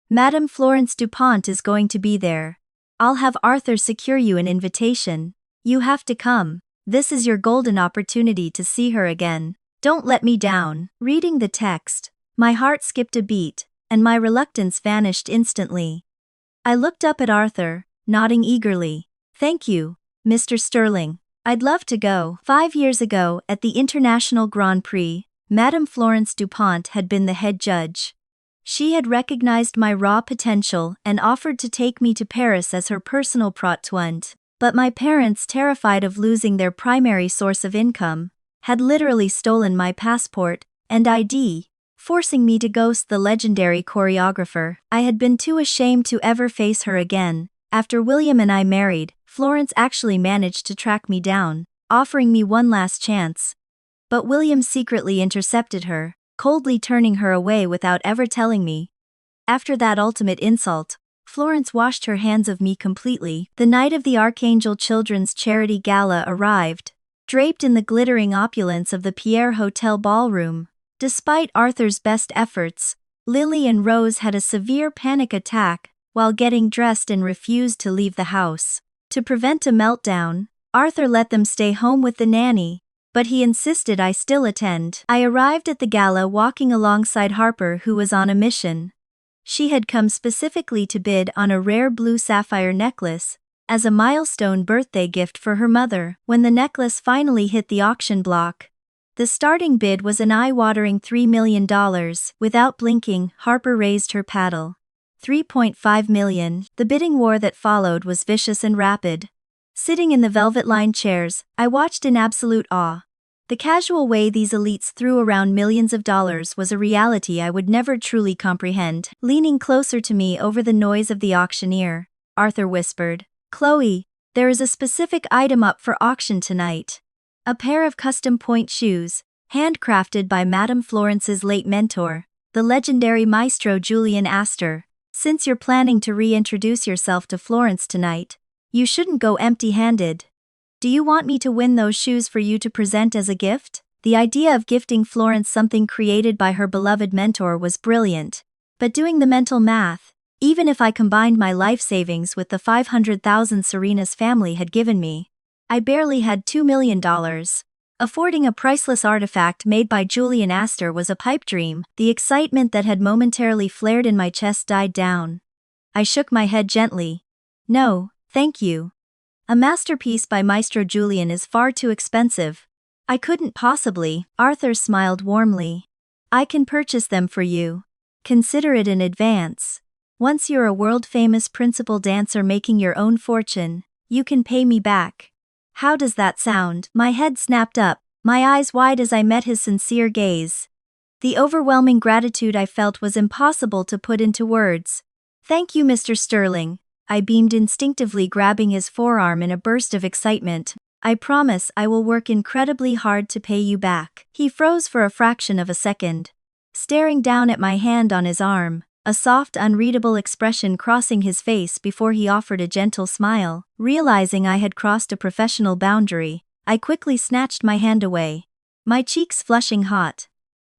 Madame Florence DuPont is going to be there. I'll have Arthur secure you an invitation. You have to come. This is your golden opportunity to see her again. Don't let me down." Reading the text, my heart skipped a beat, and my reluctance vanished instantly. I looked up at Arthur, nodding eagerly. "Thank you, Mr. Sterling. I'd love to go." 5 years ago, at the International Grand Prix, Madame Florence DuPont had been the head judge. She had recognized my raw potential and offered to take me to Paris as her personal protégé. But my parents, terrified of losing their primary source of income, had literally stolen my passport and ID, forcing me to ghost the legendary choreographer. I had been too ashamed to ever face her again. After William and I married, Florence actually managed to track me down, offering me one last chance. But William secretly intercepted her, coldly turning her away without ever telling me. After that ultimate insult, Florence washed her hands of me completely. The night of the Archangel Children's Charity Gala arrived, draped in the glittering opulence of the Pierre Hotel ballroom. Despite Arthur's best efforts, Lily and Rose had a severe panic attack while getting dressed and refused to leave the house. To prevent a meltdown, Arthur let them stay home with the nanny, but he insisted I still attend. I arrived at the gala walking alongside Harper, who was on a mission. She had come specifically to bid on a rare blue sapphire necklace as a milestone birthday gift for her mother. When the necklace finally hit the auction block, the starting bid was an eye-watering $3 million. Without blinking, Harper raised her paddle. $3.5 million. The bidding war that followed was vicious and rapid. Sitting in the velvet-lined chairs, I watched in absolute awe. The casual way these elites threw around millions of dollars was a reality I would never truly comprehend. Leaning closer to me over the noise of the auctioneer, Arthur whispered, "Chloe, there is a specific item up for auction tonight. A pair of custom point shoes, handcrafted by Madame Florence's late mentor, the legendary maestro Julian Astor. Since you're planning to reintroduce yourself to Florence tonight, you shouldn't go empty-handed. Do you want me to win those shoes for you to present as a gift?" The idea of gifting Florence something created by her beloved mentor was brilliant. But doing the mental math, even if I combined my life savings with the $500,000 Serena's family had given me, I barely had $2 million. Affording a priceless artifact made by Julian Astor was a pipe dream. The excitement that had momentarily flared in my chest died down. I shook my head gently. "No, thank you. A masterpiece by Maestro Julian is far too expensive. I couldn't possibly." Arthur smiled warmly. "I can purchase them for you. Consider it in advance. Once you're a world-famous principal dancer making your own fortune, you can pay me back. How does that sound?" My head snapped up, my eyes wide as I met his sincere gaze. The overwhelming gratitude I felt was impossible to put into words. "Thank you, Mr. Sterling," I beamed, instinctively grabbing his forearm in a burst of excitement. "I promise I will work incredibly hard to pay you back." He froze for a fraction of a second, staring down at my hand on his arm, a soft, unreadable expression crossing his face before he offered a gentle smile. Realizing I had crossed a professional boundary, I quickly snatched my hand away, my cheeks flushing hot.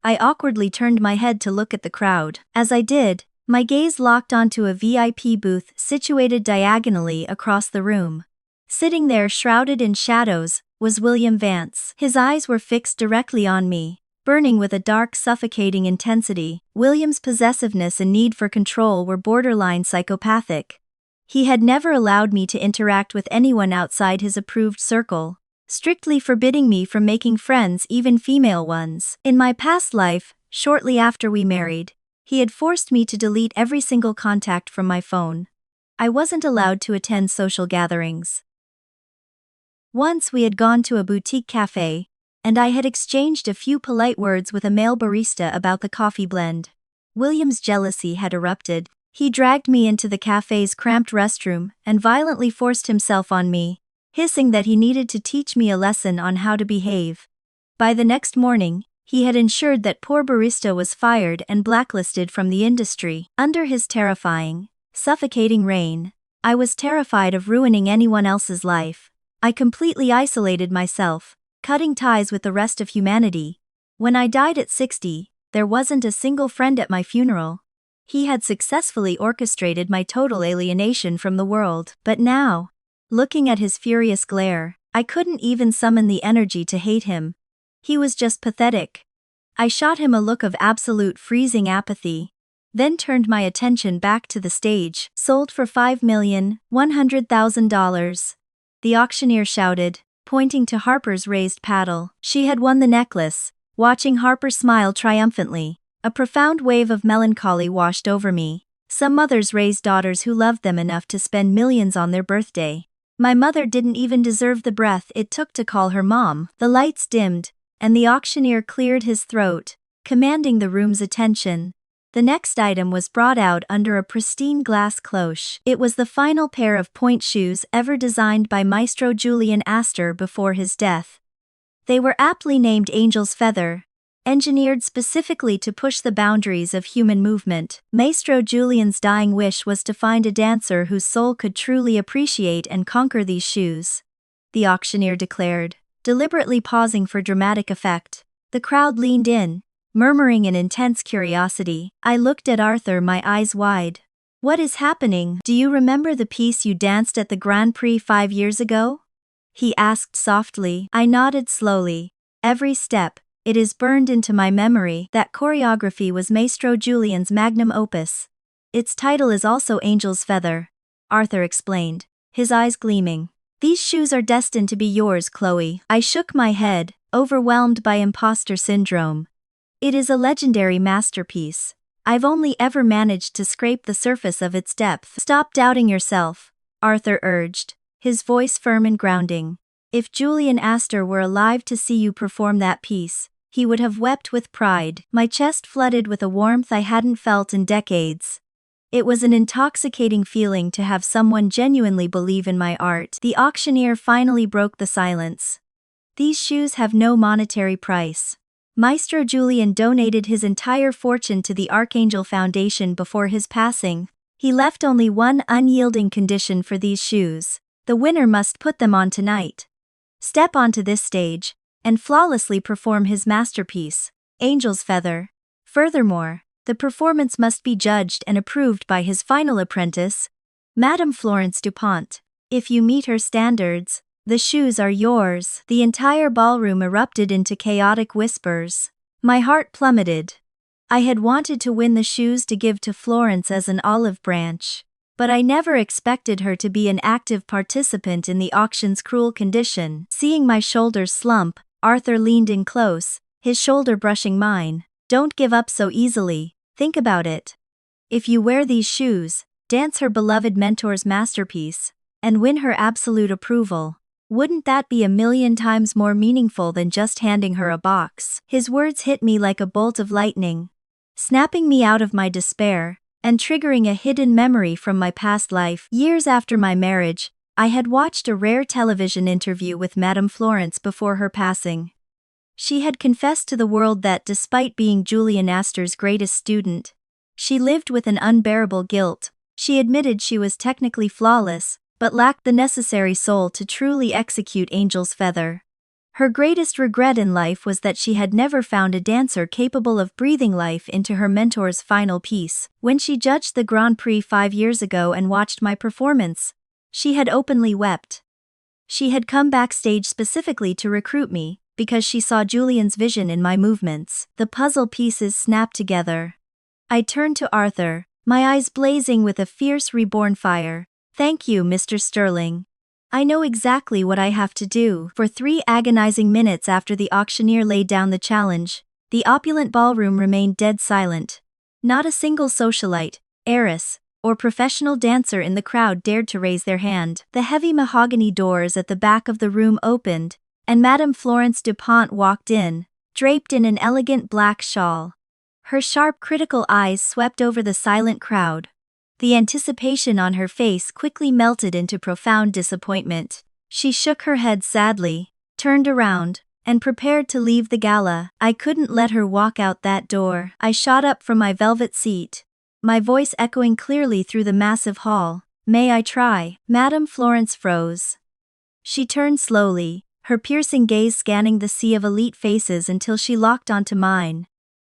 I awkwardly turned my head to look at the crowd. As I did, my gaze locked onto a VIP booth situated diagonally across the room. Sitting there shrouded in shadows was William Vance. His eyes were fixed directly on me, burning with a dark, suffocating intensity. William's possessiveness and need for control were borderline psychopathic. He had never allowed me to interact with anyone outside his approved circle, strictly forbidding me from making friends, even female ones. In my past life, shortly after we married, he had forced me to delete every single contact from my phone. I wasn't allowed to attend social gatherings. Once we had gone to a boutique cafe, and I had exchanged a few polite words with a male barista about the coffee blend. William's jealousy had erupted. He dragged me into the cafe's cramped restroom and violently forced himself on me, hissing that he needed to teach me a lesson on how to behave. By the next morning, he had ensured that poor barista was fired and blacklisted from the industry. Under his terrifying, suffocating reign, I was terrified of ruining anyone else's life. I completely isolated myself, cutting ties with the rest of humanity. When I died at 60, there wasn't a single friend at my funeral. He had successfully orchestrated my total alienation from the world. But now, looking at his furious glare, I couldn't even summon the energy to hate him. He was just pathetic. I shot him a look of absolute freezing apathy, then turned my attention back to the stage. "Sold for $5,100,000. The auctioneer shouted, pointing to Harper's raised paddle. She had won the necklace. Watching Harper smile triumphantly, A profound wave of melancholy washed over me. Some mothers raise daughters who loved them enough to spend millions on their birthday. My mother didn't even deserve the breath it took to call her mom. The lights dimmed, and the auctioneer cleared his throat, commanding the room's attention. The next item was brought out under a pristine glass cloche. It was the final pair of point shoes ever designed by Maestro Julian Astor before his death. They were aptly named Angel's Feather, engineered specifically to push the boundaries of human movement. Maestro Julian's dying wish was to find a dancer whose soul could truly appreciate and conquer these shoes, the auctioneer declared, deliberately pausing for dramatic effect. The crowd leaned in, murmuring in intense curiosity. I looked at Arthur, my eyes wide. What is happening? Do you remember the piece you danced at the Grand Prix 5 years ago? He asked softly. I nodded slowly. Every step, it is burned into my memory. That choreography was Maestro Julian's magnum opus. Its title is also Angel's Feather, Arthur explained, his eyes gleaming. These shoes are destined to be yours, Chloe. I shook my head, overwhelmed by imposter syndrome. It is a legendary masterpiece. I've only ever managed to scrape the surface of its depth. Stop doubting yourself, Arthur urged, his voice firm and grounding. If Julian Astor were alive to see you perform that piece, he would have wept with pride. My chest flooded with a warmth I hadn't felt in decades. It was an intoxicating feeling to have someone genuinely believe in my art. The auctioneer finally broke the silence. These shoes have no monetary price. Maestro Julian donated his entire fortune to the Archangel Foundation before his passing. He left only one unyielding condition for these shoes. The winner must put them on tonight. Step onto this stage, and flawlessly perform his masterpiece, Angel's Feather. Furthermore, the performance must be judged and approved by his final apprentice, Madame Florence Dupont. If you meet her standards, the shoes are yours. The entire ballroom erupted into chaotic whispers. My heart plummeted. I had wanted to win the shoes to give to Florence as an olive branch, but I never expected her to be an active participant in the auction's cruel condition. Seeing my shoulders slump, Arthur leaned in close, his shoulder brushing mine. Don't give up so easily, think about it. If you wear these shoes, dance her beloved mentor's masterpiece, and win her absolute approval, wouldn't that be 1,000,000 times more meaningful than just handing her a box? His words hit me like a bolt of lightning, snapping me out of my despair, and triggering a hidden memory from my past life. Years after my marriage, I had watched a rare television interview with Madame Florence before her passing. She had confessed to the world that despite being Julian Astor's greatest student, she lived with an unbearable guilt. She admitted she was technically flawless, but lacked the necessary soul to truly execute Angel's Feather. Her greatest regret in life was that she had never found a dancer capable of breathing life into her mentor's final piece. When she judged the Grand Prix 5 years ago and watched my performance, she had openly wept. She had come backstage specifically to recruit me, because she saw Julian's vision in my movements. The puzzle pieces snapped together. I turned to Arthur, my eyes blazing with a fierce reborn fire. Thank you, Mr. Sterling. I know exactly what I have to do. For 3 agonizing minutes after the auctioneer laid down the challenge, the opulent ballroom remained dead silent. Not a single socialite, heiress, or professional dancer in the crowd dared to raise their hand. The heavy mahogany doors at the back of the room opened, and Madame Florence Dupont walked in, draped in an elegant black shawl. Her sharp, critical eyes swept over the silent crowd. The anticipation on her face quickly melted into profound disappointment. She shook her head sadly, turned around, and prepared to leave the gala. I couldn't let her walk out that door. I shot up from my velvet seat, my voice echoing clearly through the massive hall. May I try? Madame Florence froze. She turned slowly, her piercing gaze scanning the sea of elite faces until she locked onto mine.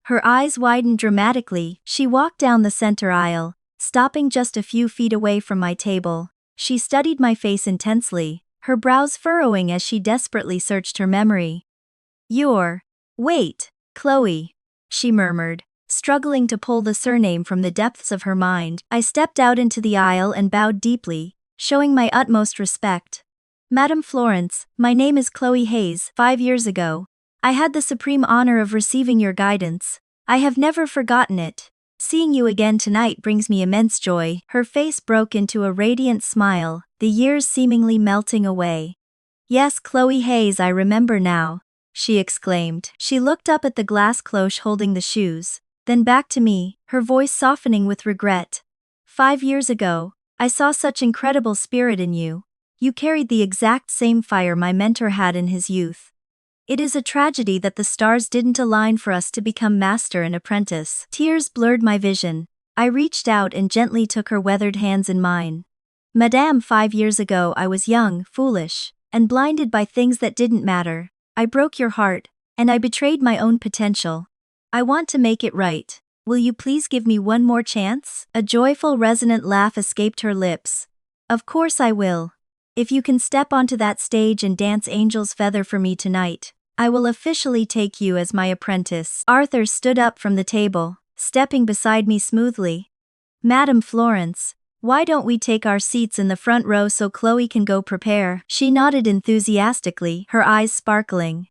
Her eyes widened dramatically. She walked down the center aisle, stopping just a few feet away from my table. She studied my face intensely, her brows furrowing as she desperately searched her memory. Wait, Chloe, she murmured, struggling to pull the surname from the depths of her mind. I stepped out into the aisle and bowed deeply, showing my utmost respect. Madame Florence, my name is Chloe Hayes. 5 years ago, I had the supreme honor of receiving your guidance. I have never forgotten it. Seeing you again tonight brings me immense joy. Her face broke into a radiant smile, the years seemingly melting away. Yes, Chloe Hayes, I remember now, she exclaimed. She looked up at the glass cloche holding the shoes, then back to me, her voice softening with regret. 5 years ago, I saw such incredible spirit in you. You carried the exact same fire my mentor had in his youth. It is a tragedy that the stars didn't align for us to become master and apprentice. Tears blurred my vision. I reached out and gently took her weathered hands in mine. Madame, 5 years ago I was young, foolish, and blinded by things that didn't matter. I broke your heart, and I betrayed my own potential. I want to make it right. Will you please give me one more chance? A joyful, resonant laugh escaped her lips. Of course I will. If you can step onto that stage and dance Angel's Feather for me tonight, I will officially take you as my apprentice. Arthur stood up from the table, stepping beside me smoothly. Madam Florence, why don't we take our seats in the front row so Chloe can go prepare? She nodded enthusiastically, her eyes sparkling.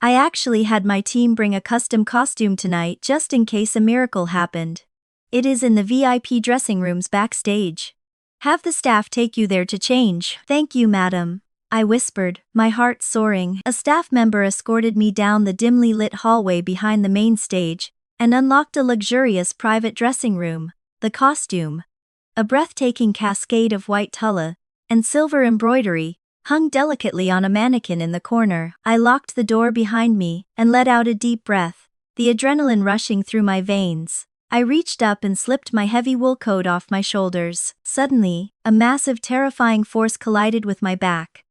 I actually had my team bring a custom costume tonight just in case a miracle happened. It is in the VIP dressing rooms backstage. Have the staff take you there to change. Thank you, madam, I whispered, my heart soaring. A staff member escorted me down the dimly lit hallway behind the main stage and unlocked a luxurious private dressing room. The costume, a breathtaking cascade of white tulle and silver embroidery, hung delicately on a mannequin in the corner. I locked the door behind me and let out a deep breath, the adrenaline rushing through my veins. I reached up and slipped my heavy wool coat off my shoulders. Suddenly, a massive, terrifying force collided with my back.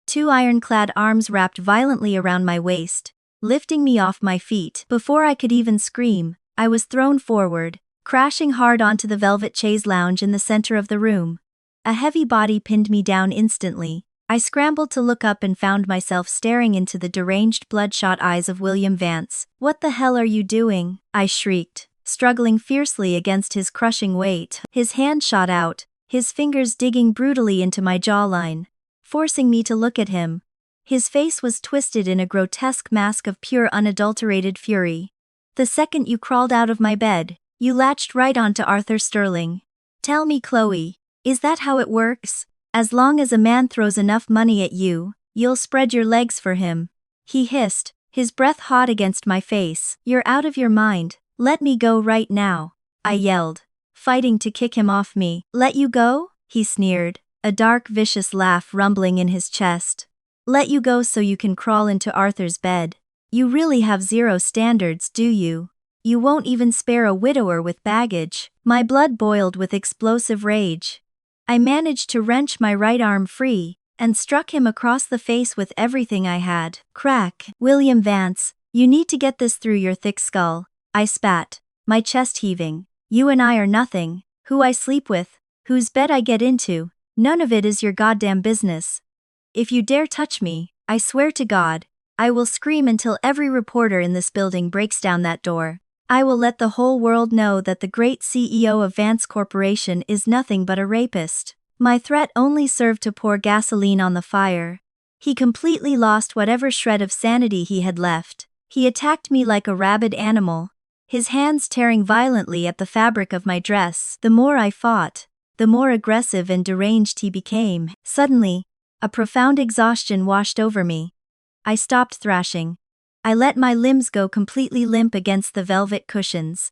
2 ironclad arms wrapped violently around my waist, lifting me off my feet. Before I could even scream, I was thrown forward, crashing hard onto the velvet chaise lounge in the center of the room. A heavy body pinned me down instantly. I scrambled to look up and found myself staring into the deranged, bloodshot eyes of William Vance. What the hell are you doing? I shrieked, struggling fiercely against his crushing weight. His hand shot out, his fingers digging brutally into my jawline, forcing me to look at him. His face was twisted in a grotesque mask of pure unadulterated fury. The second you crawled out of my bed, you latched right onto Arthur Sterling. Tell me, Chloe, is that how it works? As long as a man throws enough money at you, you'll spread your legs for him. He hissed, his breath hot against my face. You're out of your mind. Let me go right now, I yelled, fighting to kick him off me. Let you go? He sneered, a dark, vicious laugh rumbling in his chest. Let you go so you can crawl into Arthur's bed. You really have zero standards, do you? You won't even spare a widower with baggage. My blood boiled with explosive rage. I managed to wrench my right arm free and struck him across the face with everything I had. Crack. William Vance, you need to get this through your thick skull, I spat, my chest heaving. You and I are nothing. Who I sleep with, whose bed I get into, none of it is your goddamn business. If you dare touch me, I swear to God, I will scream until every reporter in this building breaks down that door. I will let the whole world know that the great CEO of Vance Corporation is nothing but a rapist. My threat only served to pour gasoline on the fire. He completely lost whatever shred of sanity he had left. He attacked me like a rabid animal, his hands tearing violently at the fabric of my dress. The more I fought, the more aggressive and deranged he became. Suddenly, a profound exhaustion washed over me. I stopped thrashing. I let my limbs go completely limp against the velvet cushions.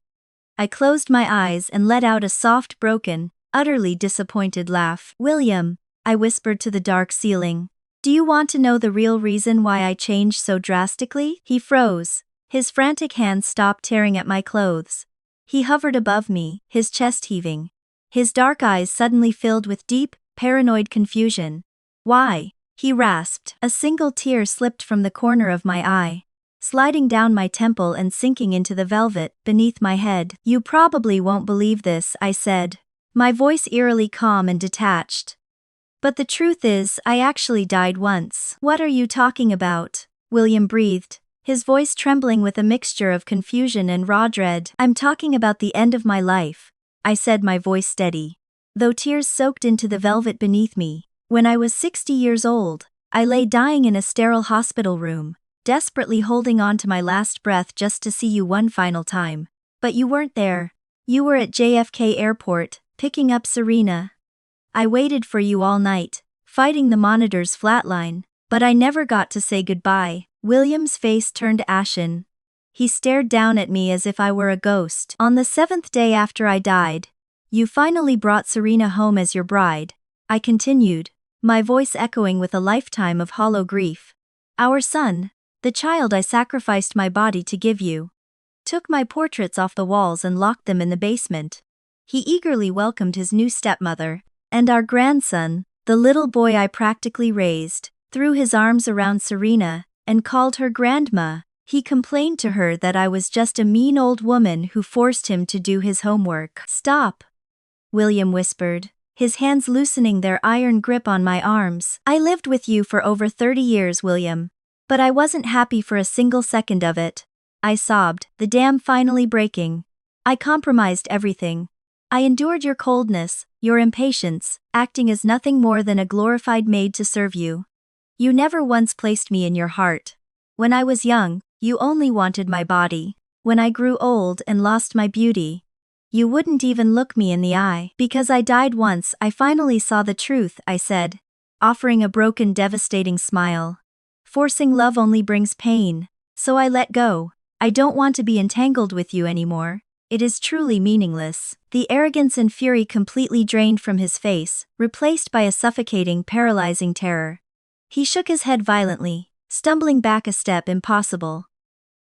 I closed my eyes and let out a soft, broken, utterly disappointed laugh. William, I whispered to the dark ceiling, do you want to know the real reason why I changed so drastically? He froze. His frantic hands stopped tearing at my clothes. He hovered above me, his chest heaving. His dark eyes suddenly filled with deep, paranoid confusion. Why? He rasped. A single tear slipped from the corner of my eye, sliding down my temple and sinking into the velvet beneath my head. You probably won't believe this, I said, my voice eerily calm and detached. But the truth is, I actually died once. What are you talking about? William breathed, his voice trembling with a mixture of confusion and raw dread. I'm talking about the end of my life, I said, my voice steady, though tears soaked into the velvet beneath me. When I was 60 years old, I lay dying in a sterile hospital room, desperately holding on to my last breath just to see you one final time. But you weren't there. You were at JFK Airport, picking up Serena. I waited for you all night, fighting the monitor's flatline, but I never got to say goodbye. William's face turned ashen. He stared down at me as if I were a ghost. On the 7th day after I died, you finally brought Serena home as your bride, I continued, my voice echoing with a lifetime of hollow grief. Our son, the child I sacrificed my body to give you, took my portraits off the walls and locked them in the basement. He eagerly welcomed his new stepmother, and our grandson, the little boy I practically raised, threw his arms around Serena and called her grandma. He complained to her that I was just a mean old woman who forced him to do his homework. Stop, William whispered, his hands loosening their iron grip on my arms. I lived with you for over 30 years, William. But I wasn't happy for a single second of it. I sobbed, the dam finally breaking. I compromised everything. I endured your coldness, your impatience, acting as nothing more than a glorified maid to serve you. You never once placed me in your heart. When I was young, you only wanted my body. When I grew old and lost my beauty, you wouldn't even look me in the eye. Because I died once, I finally saw the truth, I said, offering a broken, devastating smile. Forcing love only brings pain, so I let go. I don't want to be entangled with you anymore. It is truly meaningless. The arrogance and fury completely drained from his face, replaced by a suffocating, paralyzing terror. He shook his head violently, stumbling back a step. Impossible.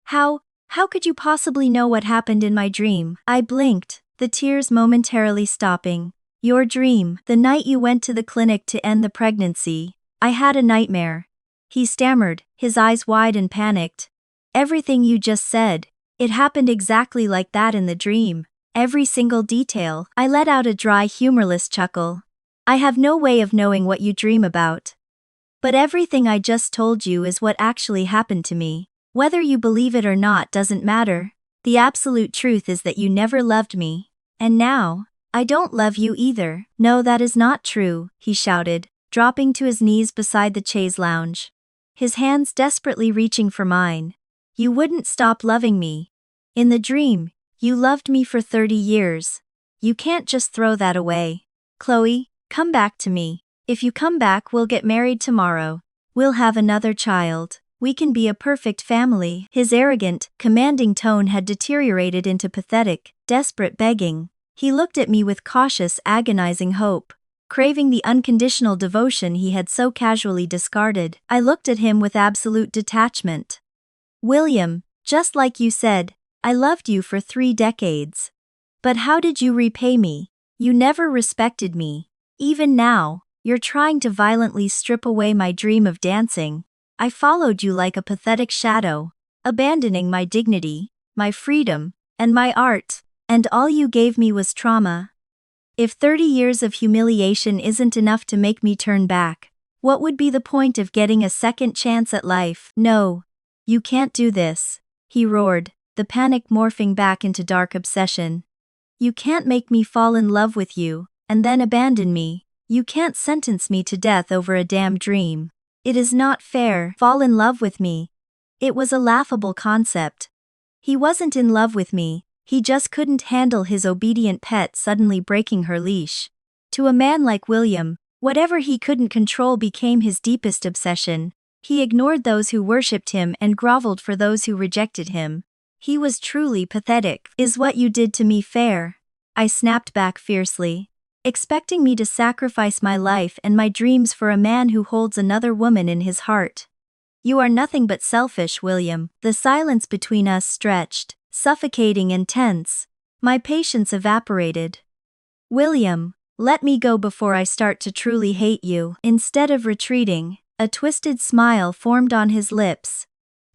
How could you possibly know what happened in my dream? I blinked, the tears momentarily stopping. Your dream, the night you went to the clinic to end the pregnancy. I had a nightmare. He stammered, his eyes wide and panicked. Everything you just said, it happened exactly like that in the dream. Every single detail. I let out a dry, humorless chuckle. I have no way of knowing what you dream about. But everything I just told you is what actually happened to me. Whether you believe it or not doesn't matter. The absolute truth is that you never loved me. And now, I don't love you either. No, that is not true, he shouted, dropping to his knees beside the chaise lounge, his hands desperately reaching for mine. You wouldn't stop loving me. In the dream, you loved me for 30 years. You can't just throw that away. Chloe, come back to me. If you come back, we'll get married tomorrow. We'll have another child. We can be a perfect family. His arrogant, commanding tone had deteriorated into pathetic, desperate begging. He looked at me with cautious, agonizing hope, craving the unconditional devotion he had so casually discarded. I looked at him with absolute detachment. William, just like you said, I loved you for 3 decades. But how did you repay me? You never respected me. Even now, you're trying to violently strip away my dream of dancing. I followed you like a pathetic shadow, abandoning my dignity, my freedom, and my art, and all you gave me was trauma. If 30 years of humiliation isn't enough to make me turn back, what would be the point of getting a second chance at life? No, you can't do this, he roared, the panic morphing back into dark obsession. You can't make me fall in love with you, and then abandon me. You can't sentence me to death over a damn dream. It is not fair. Fall in love with me. It was a laughable concept. He wasn't in love with me, he just couldn't handle his obedient pet suddenly breaking her leash. To a man like William, whatever he couldn't control became his deepest obsession. He ignored those who worshipped him and groveled for those who rejected him. He was truly pathetic. Is what you did to me fair? I snapped back fiercely. Expecting me to sacrifice my life and my dreams for a man who holds another woman in his heart. You are nothing but selfish, William. The silence between us stretched, suffocating and tense. My patience evaporated. William, let me go before I start to truly hate you. Instead of retreating, a twisted smile formed on his lips.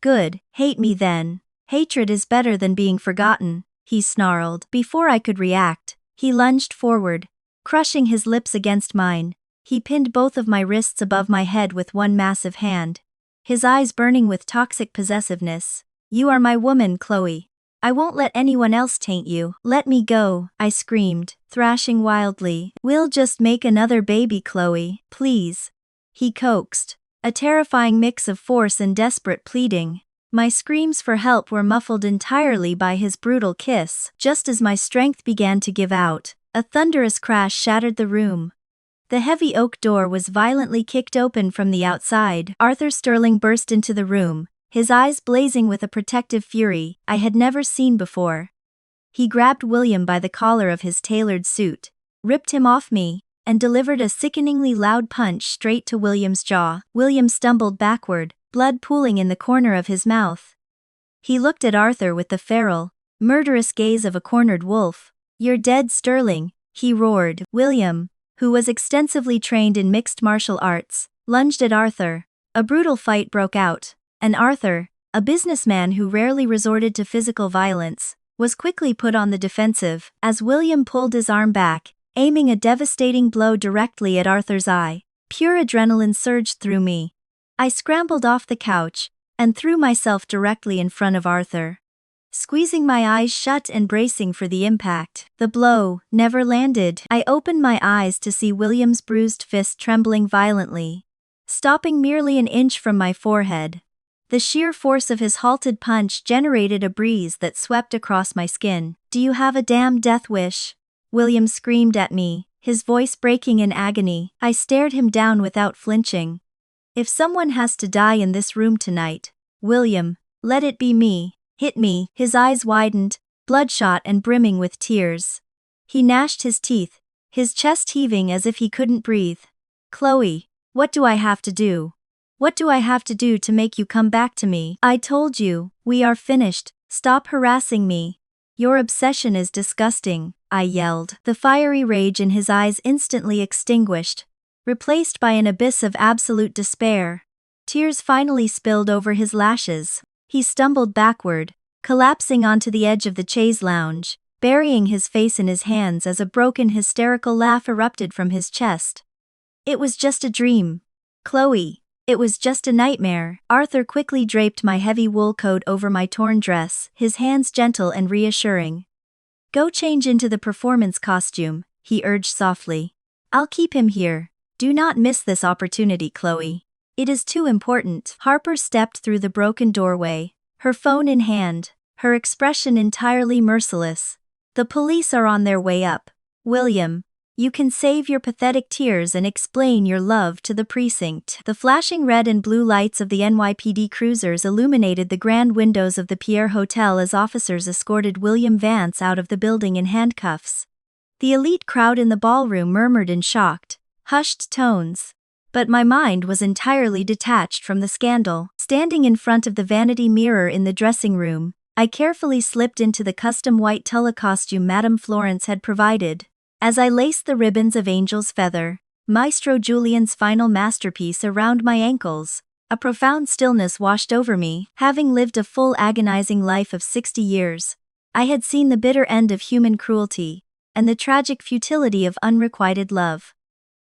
Good, hate me then. Hatred is better than being forgotten, he snarled. Before I could react, he lunged forward, crushing his lips against mine. He pinned both of my wrists above my head with one massive hand, his eyes burning with toxic possessiveness. You are my woman, Chloe. I won't let anyone else taint you. Let me go, I screamed, thrashing wildly. We'll just make another baby, Chloe, please. He coaxed, a terrifying mix of force and desperate pleading. My screams for help were muffled entirely by his brutal kiss. Just as my strength began to give out, a thunderous crash shattered the room. The heavy oak door was violently kicked open from the outside. Arthur Sterling burst into the room, his eyes blazing with a protective fury I had never seen before. He grabbed William by the collar of his tailored suit, ripped him off me, and delivered a sickeningly loud punch straight to William's jaw. William stumbled backward, blood pooling in the corner of his mouth. He looked at Arthur with the feral, murderous gaze of a cornered wolf. "You're dead, Sterling," he roared. William, who was extensively trained in mixed martial arts, lunged at Arthur. A brutal fight broke out, and Arthur, a businessman who rarely resorted to physical violence, was quickly put on the defensive as William pulled his arm back, aiming a devastating blow directly at Arthur's eye. Pure adrenaline surged through me. I scrambled off the couch and threw myself directly in front of Arthur, squeezing my eyes shut and bracing for the impact. The blow never landed. I opened my eyes to see William's bruised fist trembling violently, stopping merely an inch from my forehead. The sheer force of his halted punch generated a breeze that swept across my skin. "Do you have a damn death wish?" William screamed at me, his voice breaking in agony. I stared him down without flinching. "If someone has to die in this room tonight, William, let it be me. Hit me." His eyes widened, bloodshot and brimming with tears. He gnashed his teeth, his chest heaving as if he couldn't breathe. "Chloe, what do I have to do? What do I have to do to make you come back to me? I told you, we are finished. Stop harassing me. Your obsession is disgusting," I yelled. The fiery rage in his eyes instantly extinguished, replaced by an abyss of absolute despair. Tears finally spilled over his lashes. He stumbled backward, collapsing onto the edge of the chaise lounge, burying his face in his hands as a broken hysterical laugh erupted from his chest. "It was just a dream. Chloe, it was just a nightmare." Arthur quickly draped my heavy wool coat over my torn dress, his hands gentle and reassuring. "Go change into the performance costume," he urged softly. "I'll keep him here. Do not miss this opportunity, Chloe. It is too important." Harper stepped through the broken doorway, her phone in hand, her expression entirely merciless. "The police are on their way up. William, you can save your pathetic tears and explain your love to the precinct." The flashing red and blue lights of the NYPD cruisers illuminated the grand windows of the Pierre Hotel as officers escorted William Vance out of the building in handcuffs. The elite crowd in the ballroom murmured in shocked, hushed tones. But my mind was entirely detached from the scandal. Standing in front of the vanity mirror in the dressing room, I carefully slipped into the custom white tulle costume Madame Florence had provided. As I laced the ribbons of Angel's Feather, Maestro Julian's final masterpiece, around my ankles, a profound stillness washed over me. Having lived a full agonizing life of 60 years, I had seen the bitter end of human cruelty, and the tragic futility of unrequited love.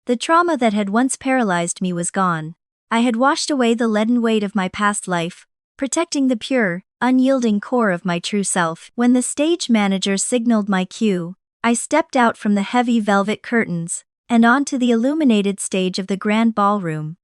The trauma that had once paralyzed me was gone. I had washed away the leaden weight of my past life, protecting the pure, unyielding core of my true self. When the stage manager signaled my cue, I stepped out from the heavy velvet curtains and onto the illuminated stage of the grand ballroom.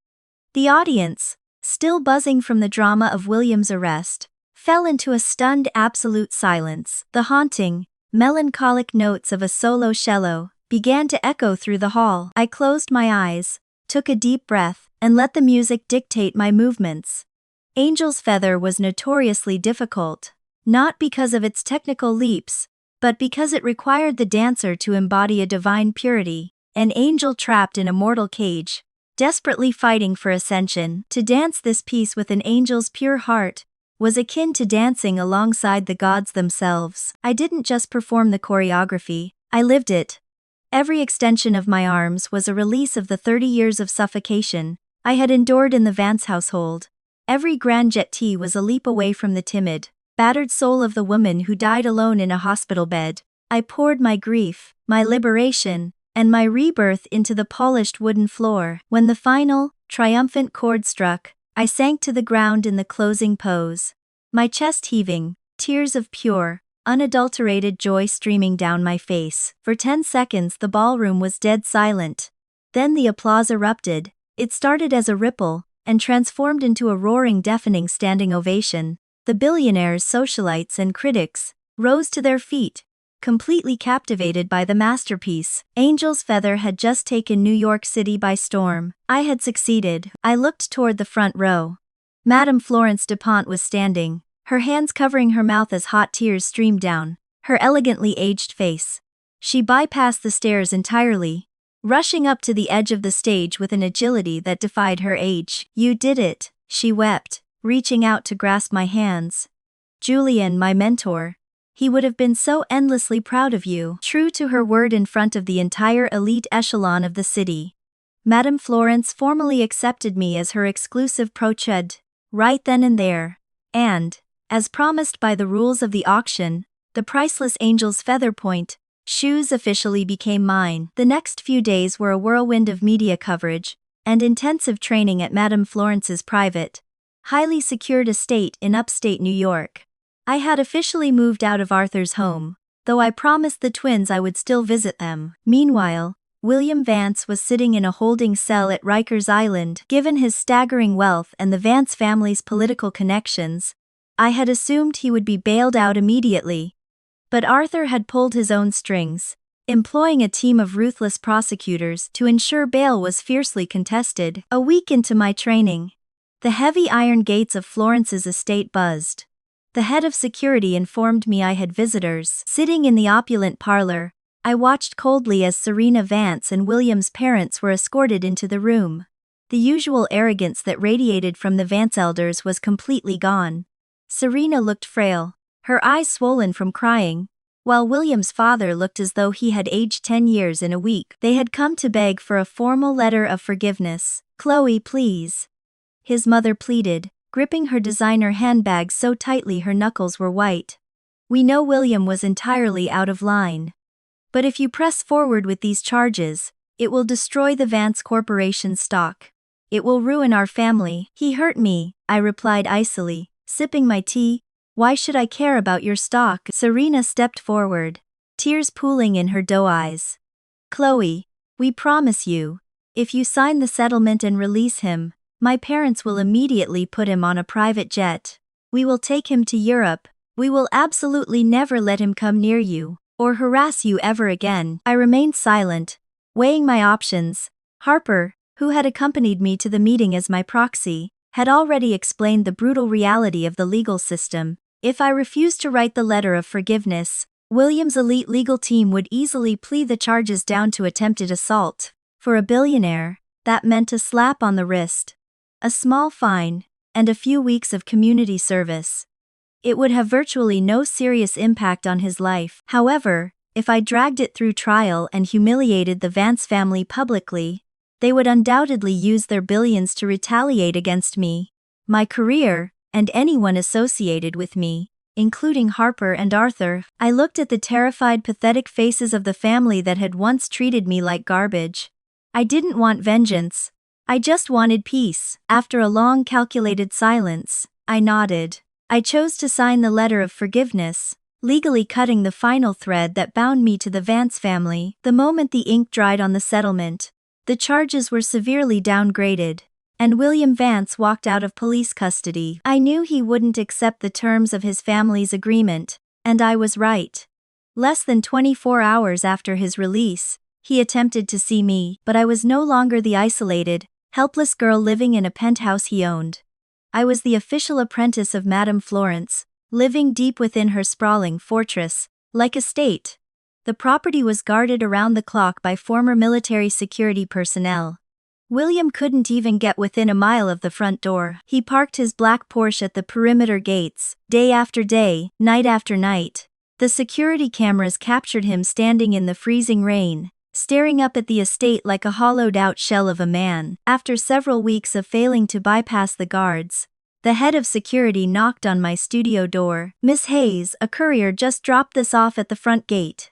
The audience, still buzzing from the drama of William's arrest, fell into a stunned absolute silence. The haunting, melancholic notes of a solo cello began to echo through the hall. I closed my eyes, took a deep breath, and let the music dictate my movements. Angel's Feather was notoriously difficult, not because of its technical leaps, but because it required the dancer to embody a divine purity, an angel trapped in a mortal cage, desperately fighting for ascension. To dance this piece with an angel's pure heart was akin to dancing alongside the gods themselves. I didn't just perform the choreography, I lived it. Every extension of my arms was a release of the 30 years of suffocation I had endured in the Vance household. Every grand jeté was a leap away from the timid, battered soul of the woman who died alone in a hospital bed. I poured my grief, my liberation, and my rebirth into the polished wooden floor. When the final, triumphant chord struck, I sank to the ground in the closing pose, my chest heaving, tears of pure, unadulterated joy streaming down my face. For 10 seconds the ballroom was dead silent. Then the applause erupted. It started as a ripple, and transformed into a roaring, deafening standing ovation. The billionaires, socialites, and critics rose to their feet, completely captivated by the masterpiece. Angel's Feather had just taken New York City by storm. I had succeeded. I looked toward the front row. Madame Florence Dupont was standing, her hands covering her mouth as hot tears streamed down her elegantly aged face. She bypassed the stairs entirely, rushing up to the edge of the stage with an agility that defied her age. "You did it," she wept, reaching out to grasp my hands. "Julian, my mentor. He would have been so endlessly proud of you." True to her word in front of the entire elite echelon of the city, Madame Florence formally accepted me as her exclusive protégée, right then and there. And, as promised by the rules of the auction, the priceless Angel's Feather Point shoes officially became mine. The next few days were a whirlwind of media coverage and intensive training at Madame Florence's private, highly secured estate in upstate New York. I had officially moved out of Arthur's home, though I promised the twins I would still visit them. Meanwhile, William Vance was sitting in a holding cell at Rikers Island. Given his staggering wealth and the Vance family's political connections, I had assumed he would be bailed out immediately. But Arthur had pulled his own strings, employing a team of ruthless prosecutors to ensure bail was fiercely contested. A week into my training, the heavy iron gates of Florence's estate buzzed. The head of security informed me I had visitors. Sitting in the opulent parlor, I watched coldly as Serena Vance and William's parents were escorted into the room. The usual arrogance that radiated from the Vance elders was completely gone. Serena looked frail, her eyes swollen from crying, while William's father looked as though he had aged 10 years in a week. They had come to beg for a formal letter of forgiveness. "Chloe, please," his mother pleaded, gripping her designer handbag so tightly her knuckles were white. "We know William was entirely out of line. But if you press forward with these charges, it will destroy the Vance Corporation's stock. It will ruin our family." "He hurt me," I replied icily, sipping my tea. "Why should I care about your stock?" Serena stepped forward, tears pooling in her doe eyes. "Chloe, we promise you, if you sign the settlement and release him, my parents will immediately put him on a private jet. We will take him to Europe. We will absolutely never let him come near you or harass you ever again." I remained silent, weighing my options. Harper, who had accompanied me to the meeting as my proxy, had already explained the brutal reality of the legal system. If I refused to write the letter of forgiveness, William's elite legal team would easily plea the charges down to attempted assault. For a billionaire, that meant a slap on the wrist, a small fine, and a few weeks of community service. It would have virtually no serious impact on his life. However, if I dragged it through trial and humiliated the Vance family publicly, they would undoubtedly use their billions to retaliate against me, my career, and anyone associated with me, including Harper and Arthur. I looked at the terrified, pathetic faces of the family that had once treated me like garbage. I didn't want vengeance. I just wanted peace. After a long, calculated silence, I nodded. I chose to sign the letter of forgiveness, legally cutting the final thread that bound me to the Vance family. The moment the ink dried on the settlement, the charges were severely downgraded, and William Vance walked out of police custody. I knew he wouldn't accept the terms of his family's agreement, and I was right. Less than 24 hours after his release, he attempted to see me, but I was no longer the isolated, helpless girl living in a penthouse he owned. I was the official apprentice of Madame Florence, living deep within her sprawling fortress, like a state. The property was guarded around the clock by former military security personnel. William couldn't even get within a mile of the front door. He parked his black Porsche at the perimeter gates, day after day, night after night. The security cameras captured him standing in the freezing rain, staring up at the estate like a hollowed-out shell of a man. After several weeks of failing to bypass the guards, the head of security knocked on my studio door. "Miss Hayes, a courier just dropped this off at the front gate.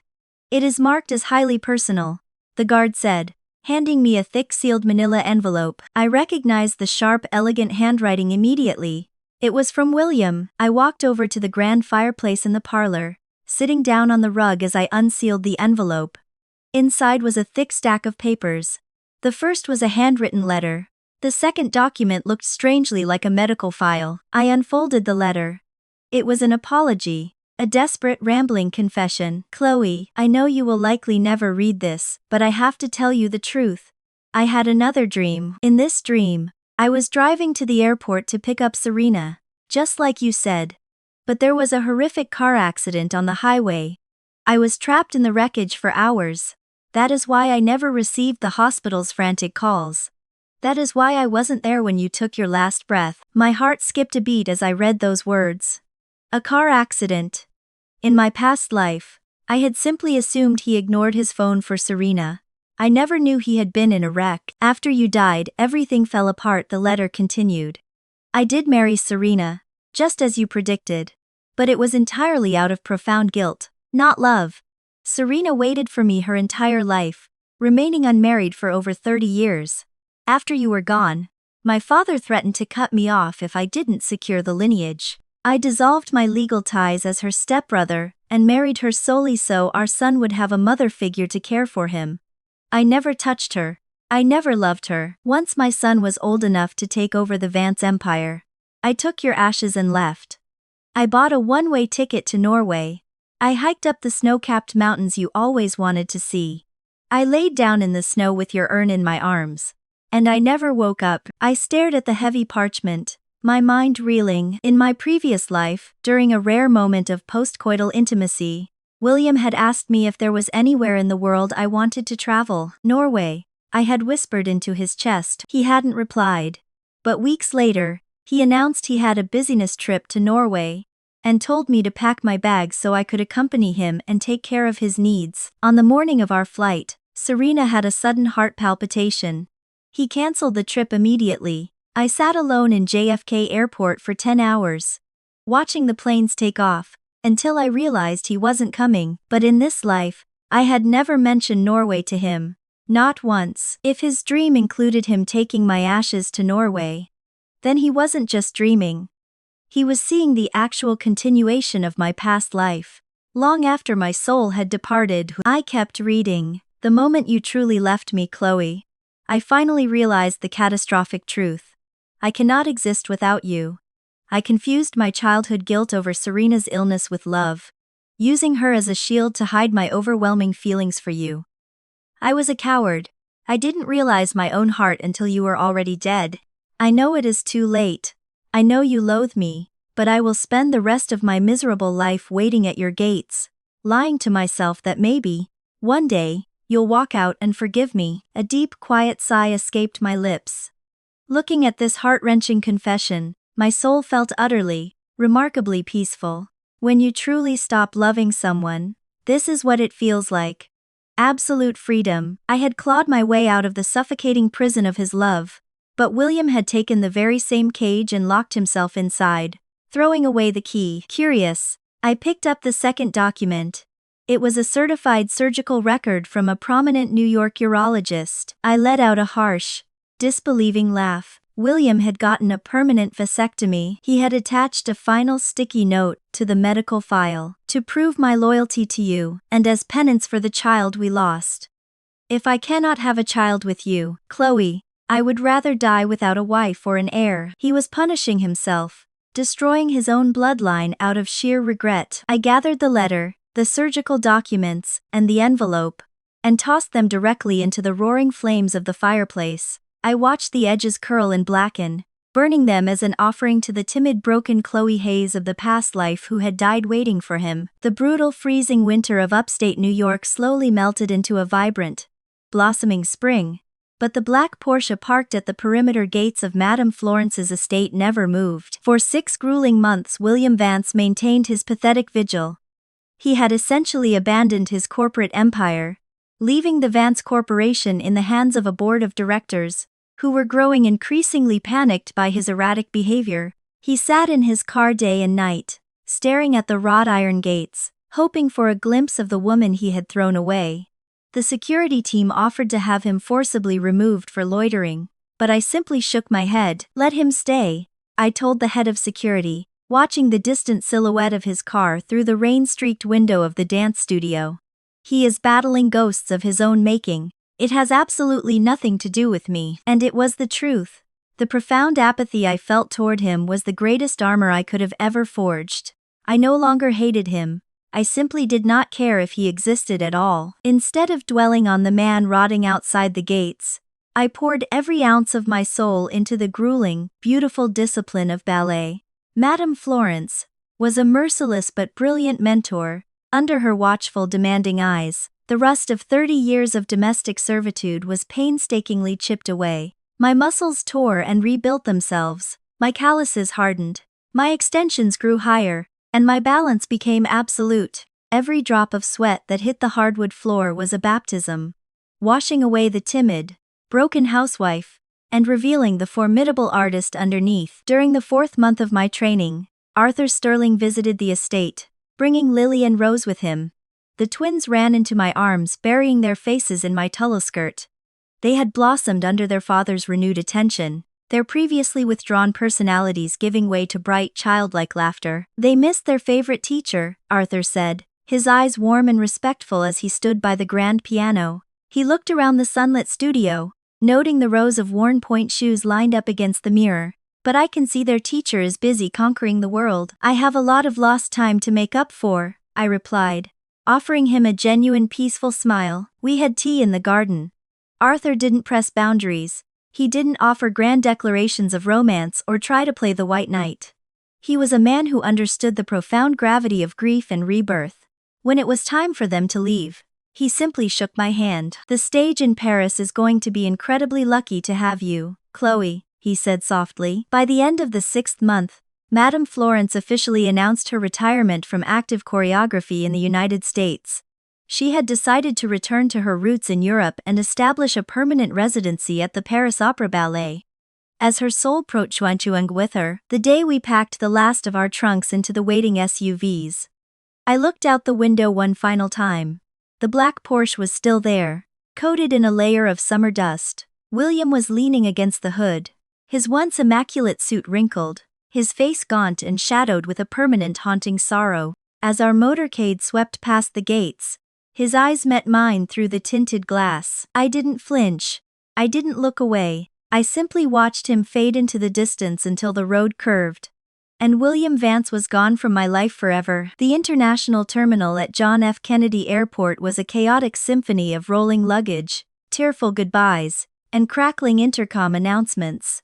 It is marked as highly personal," the guard said, handing me a thick sealed manila envelope. I recognized the sharp, elegant handwriting immediately. It was from William. I walked over to the grand fireplace in the parlor, sitting down on the rug as I unsealed the envelope. Inside was a thick stack of papers. The first was a handwritten letter, The second document looked strangely like a medical file. I unfolded the letter. It was an apology, a desperate rambling confession. Chloe, I know you will likely never read this, but I have to tell you the truth. I had another dream. In this dream, I was driving to the airport to pick up Serena, just like you said. But there was a horrific car accident on the highway. I was trapped in the wreckage for hours. That is why I never received the hospital's frantic calls. That is why I wasn't there when you took your last breath. My heart skipped a beat as I read those words. A car accident. In my past life, I had simply assumed he ignored his phone for Serena. I never knew he had been in a wreck. After you died, everything fell apart, the letter continued. I did marry Serena, just as you predicted. But it was entirely out of profound guilt, not love. Serena waited for me her entire life, remaining unmarried for over 30 years. After you were gone, my father threatened to cut me off if I didn't secure the lineage. I dissolved my legal ties as her stepbrother and married her solely so our son would have a mother figure to care for him. I never touched her. I never loved her. Once my son was old enough to take over the Vance empire, I took your ashes and left. I bought a one-way ticket to Norway. I hiked up the snow-capped mountains you always wanted to see. I laid down in the snow with your urn in my arms. And I never woke up. I stared at the heavy parchment, my mind reeling. In my previous life, during a rare moment of postcoital intimacy, William had asked me if there was anywhere in the world I wanted to travel. Norway, I had whispered into his chest. He hadn't replied. But weeks later, he announced he had a business trip to Norway, and told me to pack my bags so I could accompany him and take care of his needs. On the morning of our flight, Serena had a sudden heart palpitation. He cancelled the trip immediately. I sat alone in JFK Airport for 10 hours, watching the planes take off, until I realized he wasn't coming. But in this life, I had never mentioned Norway to him. Not once. If his dream included him taking my ashes to Norway, then he wasn't just dreaming. He was seeing the actual continuation of my past life. Long after my soul had departed, I kept reading. The moment you truly left me, Chloe, I finally realized the catastrophic truth. I cannot exist without you. I confused my childhood guilt over Serena's illness with love, using her as a shield to hide my overwhelming feelings for you. I was a coward. I didn't realize my own heart until you were already dead. I know it is too late. I know you loathe me, but I will spend the rest of my miserable life waiting at your gates, lying to myself that maybe, one day, you'll walk out and forgive me. A deep, quiet sigh escaped my lips. Looking at this heart-wrenching confession, my soul felt utterly, remarkably peaceful. When you truly stop loving someone, this is what it feels like. Absolute freedom. I had clawed my way out of the suffocating prison of his love, but William had taken the very same cage and locked himself inside, throwing away the key. Curious, I picked up the second document. It was a certified surgical record from a prominent New York urologist. I let out a harsh, disbelieving laugh. William had gotten a permanent vasectomy. He had attached a final sticky note to the medical file to prove my loyalty to you, and as penance for the child we lost. If I cannot have a child with you, Chloe, I would rather die without a wife or an heir. He was punishing himself, destroying his own bloodline out of sheer regret. I gathered the letter, the surgical documents, and the envelope, and tossed them directly into the roaring flames of the fireplace. I watched the edges curl and blacken, burning them as an offering to the timid broken Chloe Hayes of the past life who had died waiting for him. The brutal freezing winter of upstate New York slowly melted into a vibrant, blossoming spring, but the black Porsche parked at the perimeter gates of Madame Florence's estate never moved. For 6 grueling months William Vance maintained his pathetic vigil. He had essentially abandoned his corporate empire, leaving the Vance Corporation in the hands of a board of directors, who were growing increasingly panicked by his erratic behavior. He sat in his car day and night, staring at the wrought iron gates, hoping for a glimpse of the woman he had thrown away. The security team offered to have him forcibly removed for loitering, but I simply shook my head. Let him stay, I told the head of security, watching the distant silhouette of his car through the rain-streaked window of the dance studio. He is battling ghosts of his own making. It has absolutely nothing to do with me. And it was the truth. The profound apathy I felt toward him was the greatest armor I could have ever forged. I no longer hated him. I simply did not care if he existed at all. Instead of dwelling on the man rotting outside the gates, I poured every ounce of my soul into the grueling, beautiful discipline of ballet. Madame Florence was a merciless but brilliant mentor. Under her watchful, demanding eyes, the rust of 30 years of domestic servitude was painstakingly chipped away. My muscles tore and rebuilt themselves, my calluses hardened, my extensions grew higher, and my balance became absolute. Every drop of sweat that hit the hardwood floor was a baptism, washing away the timid, broken housewife, and revealing the formidable artist underneath. During the 4th month of my training, Arthur Sterling visited the estate, bringing Lily and Rose with him. The twins ran into my arms, burying their faces in my tulle skirt. They had blossomed under their father's renewed attention, their previously withdrawn personalities giving way to bright, childlike laughter. They missed their favorite teacher, Arthur said, his eyes warm and respectful as he stood by the grand piano. He looked around the sunlit studio, noting the rows of worn point shoes lined up against the mirror. But I can see their teacher is busy conquering the world. I have a lot of lost time to make up for, I replied, offering him a genuine peaceful smile. We had tea in the garden. Arthur didn't press boundaries. He didn't offer grand declarations of romance or try to play the white knight. He was a man who understood the profound gravity of grief and rebirth. When it was time for them to leave, he simply shook my hand. The stage in Paris is going to be incredibly lucky to have you, Chloe, he said softly. By the end of the 6th month, Madame Florence officially announced her retirement from active choreography in the United States. She had decided to return to her roots in Europe and establish a permanent residency at the Paris Opera Ballet. As her sole prochuanchuang with her, the day we packed the last of our trunks into the waiting SUVs. I looked out the window one final time. The black Porsche was still there, coated in a layer of summer dust. William was leaning against the hood, his once immaculate suit wrinkled, his face gaunt and shadowed with a permanent haunting sorrow. As our motorcade swept past the gates, his eyes met mine through the tinted glass. I didn't flinch. I didn't look away. I simply watched him fade into the distance until the road curved. And William Vance was gone from my life forever. The international terminal at John F. Kennedy Airport was a chaotic symphony of rolling luggage, tearful goodbyes, and crackling intercom announcements.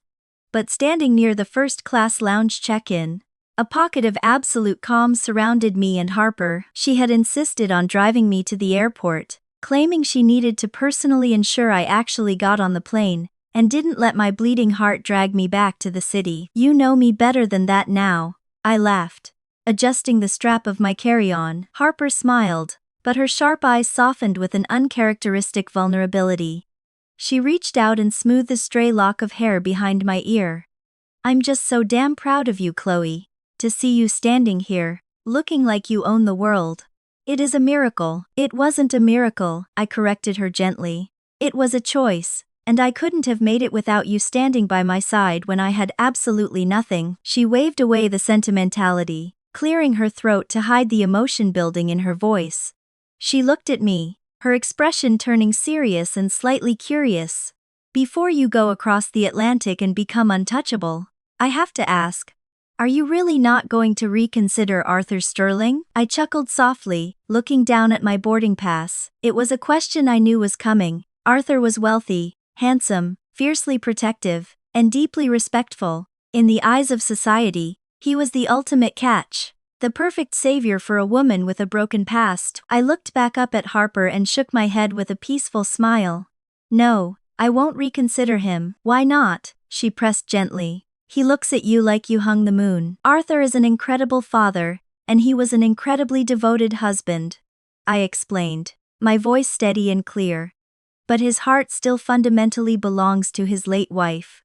But standing near the first-class lounge check-in, a pocket of absolute calm surrounded me and Harper. She had insisted on driving me to the airport, claiming she needed to personally ensure I actually got on the plane, and didn't let my bleeding heart drag me back to the city. You know me better than that now, I laughed, adjusting the strap of my carry-on. Harper smiled, but her sharp eyes softened with an uncharacteristic vulnerability. She reached out and smoothed the stray lock of hair behind my ear. I'm just so damn proud of you, Chloe. To see you standing here, looking like you own the world. It is a miracle. It wasn't a miracle, I corrected her gently. It was a choice, and I couldn't have made it without you standing by my side when I had absolutely nothing. She waved away the sentimentality, clearing her throat to hide the emotion building in her voice. She looked at me, her expression turning serious and slightly curious. Before you go across the Atlantic and become untouchable, I have to ask, are you really not going to reconsider Arthur Sterling? I chuckled softly, looking down at my boarding pass. It was a question I knew was coming. Arthur was wealthy, handsome, fiercely protective, and deeply respectful. In the eyes of society, he was the ultimate catch, the perfect savior for a woman with a broken past. I looked back up at Harper and shook my head with a peaceful smile. No, I won't reconsider him. Why not? She pressed gently. He looks at you like you hung the moon. Arthur is an incredible father, and he was an incredibly devoted husband, I explained, my voice steady and clear. But his heart still fundamentally belongs to his late wife.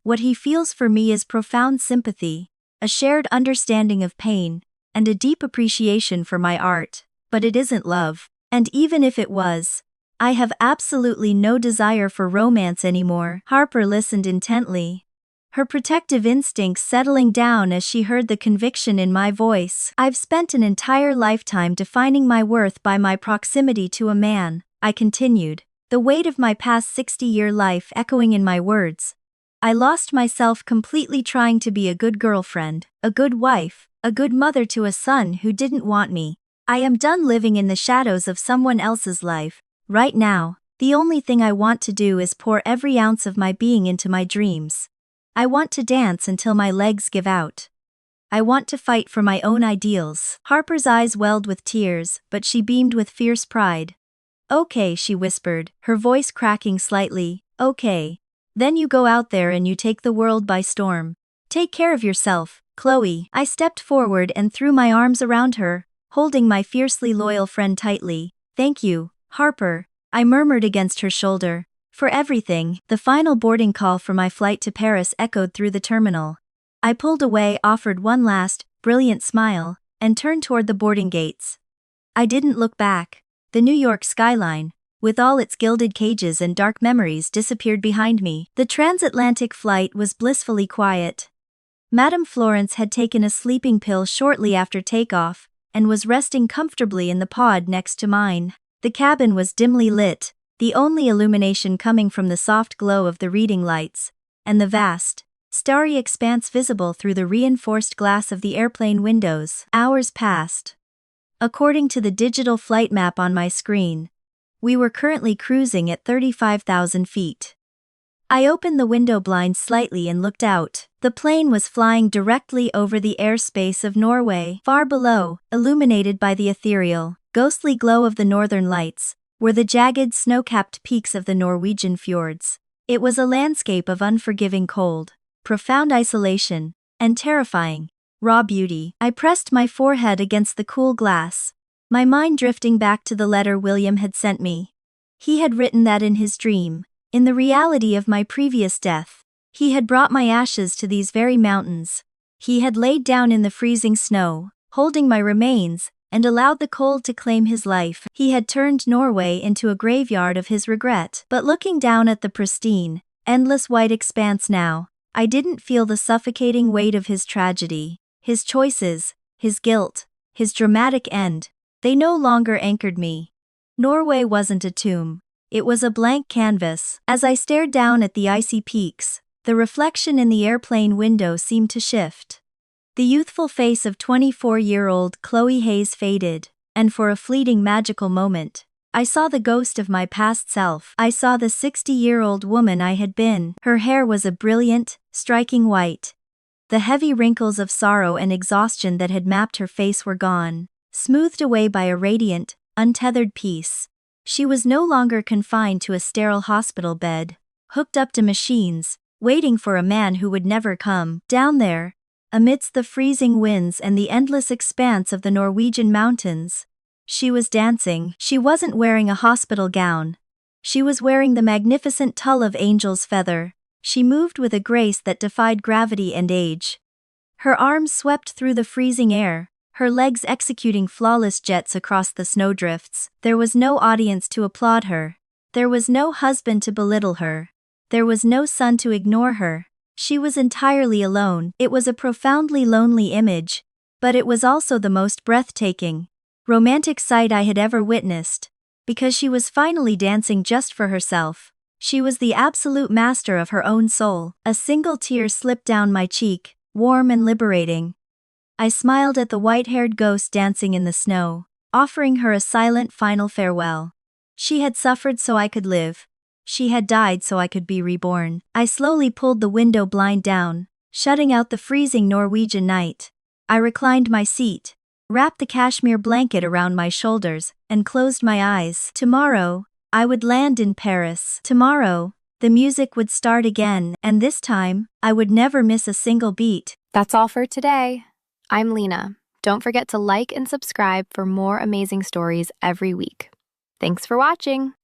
What he feels for me is profound sympathy, a shared understanding of pain, and a deep appreciation for my art. But it isn't love. And even if it was, I have absolutely no desire for romance anymore. Harper listened intently, her protective instincts settling down as she heard the conviction in my voice. I've spent an entire lifetime defining my worth by my proximity to a man, I continued, the weight of my past 60-year life echoing in my words. I lost myself completely trying to be a good girlfriend, a good wife, a good mother to a son who didn't want me. I am done living in the shadows of someone else's life. Right now, the only thing I want to do is pour every ounce of my being into my dreams. I want to dance until my legs give out. I want to fight for my own ideals. Harper's eyes welled with tears, but she beamed with fierce pride. Okay, she whispered, her voice cracking slightly. Okay. Then you go out there and you take the world by storm. Take care of yourself, Chloe. I stepped forward and threw my arms around her, holding my fiercely loyal friend tightly. Thank you, Harper, I murmured against her shoulder. For everything. The final boarding call for my flight to Paris echoed through the terminal. I pulled away, offered one last, brilliant smile, and turned toward the boarding gates. I didn't look back. The New York skyline, with all its gilded cages and dark memories, disappeared behind me. The transatlantic flight was blissfully quiet. Madame Florence had taken a sleeping pill shortly after takeoff, and was resting comfortably in the pod next to mine. The cabin was dimly lit, the only illumination coming from the soft glow of the reading lights, and the vast, starry expanse visible through the reinforced glass of the airplane windows. Hours passed. According to the digital flight map on my screen, we were currently cruising at 35,000 feet. I opened the window blind slightly and looked out. The plane was flying directly over the airspace of Norway. Far below, illuminated by the ethereal, ghostly glow of the northern lights, were the jagged snow-capped peaks of the Norwegian fjords. It was a landscape of unforgiving cold, profound isolation, and terrifying, raw beauty. I pressed my forehead against the cool glass, my mind drifting back to the letter William had sent me. He had written that in his dream, in the reality of my previous death, he had brought my ashes to these very mountains. He had laid down in the freezing snow, holding my remains, and allowed the cold to claim his life. He had turned Norway into a graveyard of his regret. But looking down at the pristine, endless white expanse now, I didn't feel the suffocating weight of his tragedy, his choices, his guilt, his dramatic end. They no longer anchored me. Norway wasn't a tomb. It was a blank canvas. As I stared down at the icy peaks, the reflection in the airplane window seemed to shift. The youthful face of 24-year-old Chloe Hayes faded, and for a fleeting magical moment, I saw the ghost of my past self. I saw the 60-year-old woman I had been. Her hair was a brilliant, striking white. The heavy wrinkles of sorrow and exhaustion that had mapped her face were gone, smoothed away by a radiant, untethered peace. She was no longer confined to a sterile hospital bed, hooked up to machines, waiting for a man who would never come. Down there, amidst the freezing winds and the endless expanse of the Norwegian mountains, she was dancing. She wasn't wearing a hospital gown. She was wearing the magnificent tulle of angel's feather. She moved with a grace that defied gravity and age. Her arms swept through the freezing air, her legs executing flawless jets across the snowdrifts. There was no audience to applaud her. There was no husband to belittle her. There was no son to ignore her. She was entirely alone. It was a profoundly lonely image, but it was also the most breathtaking, romantic sight I had ever witnessed, because she was finally dancing just for herself. She was the absolute master of her own soul. A single tear slipped down my cheek, warm and liberating. I smiled at the white-haired ghost dancing in the snow, offering her a silent final farewell. She had suffered so I could live. She had died so I could be reborn. I slowly pulled the window blind down, shutting out the freezing Norwegian night. I reclined my seat, wrapped the cashmere blanket around my shoulders, and closed my eyes. Tomorrow, I would land in Paris. Tomorrow, the music would start again, and this time, I would never miss a single beat. That's all for today. I'm Lina. Don't forget to like and subscribe for more amazing stories every week. Thanks for watching.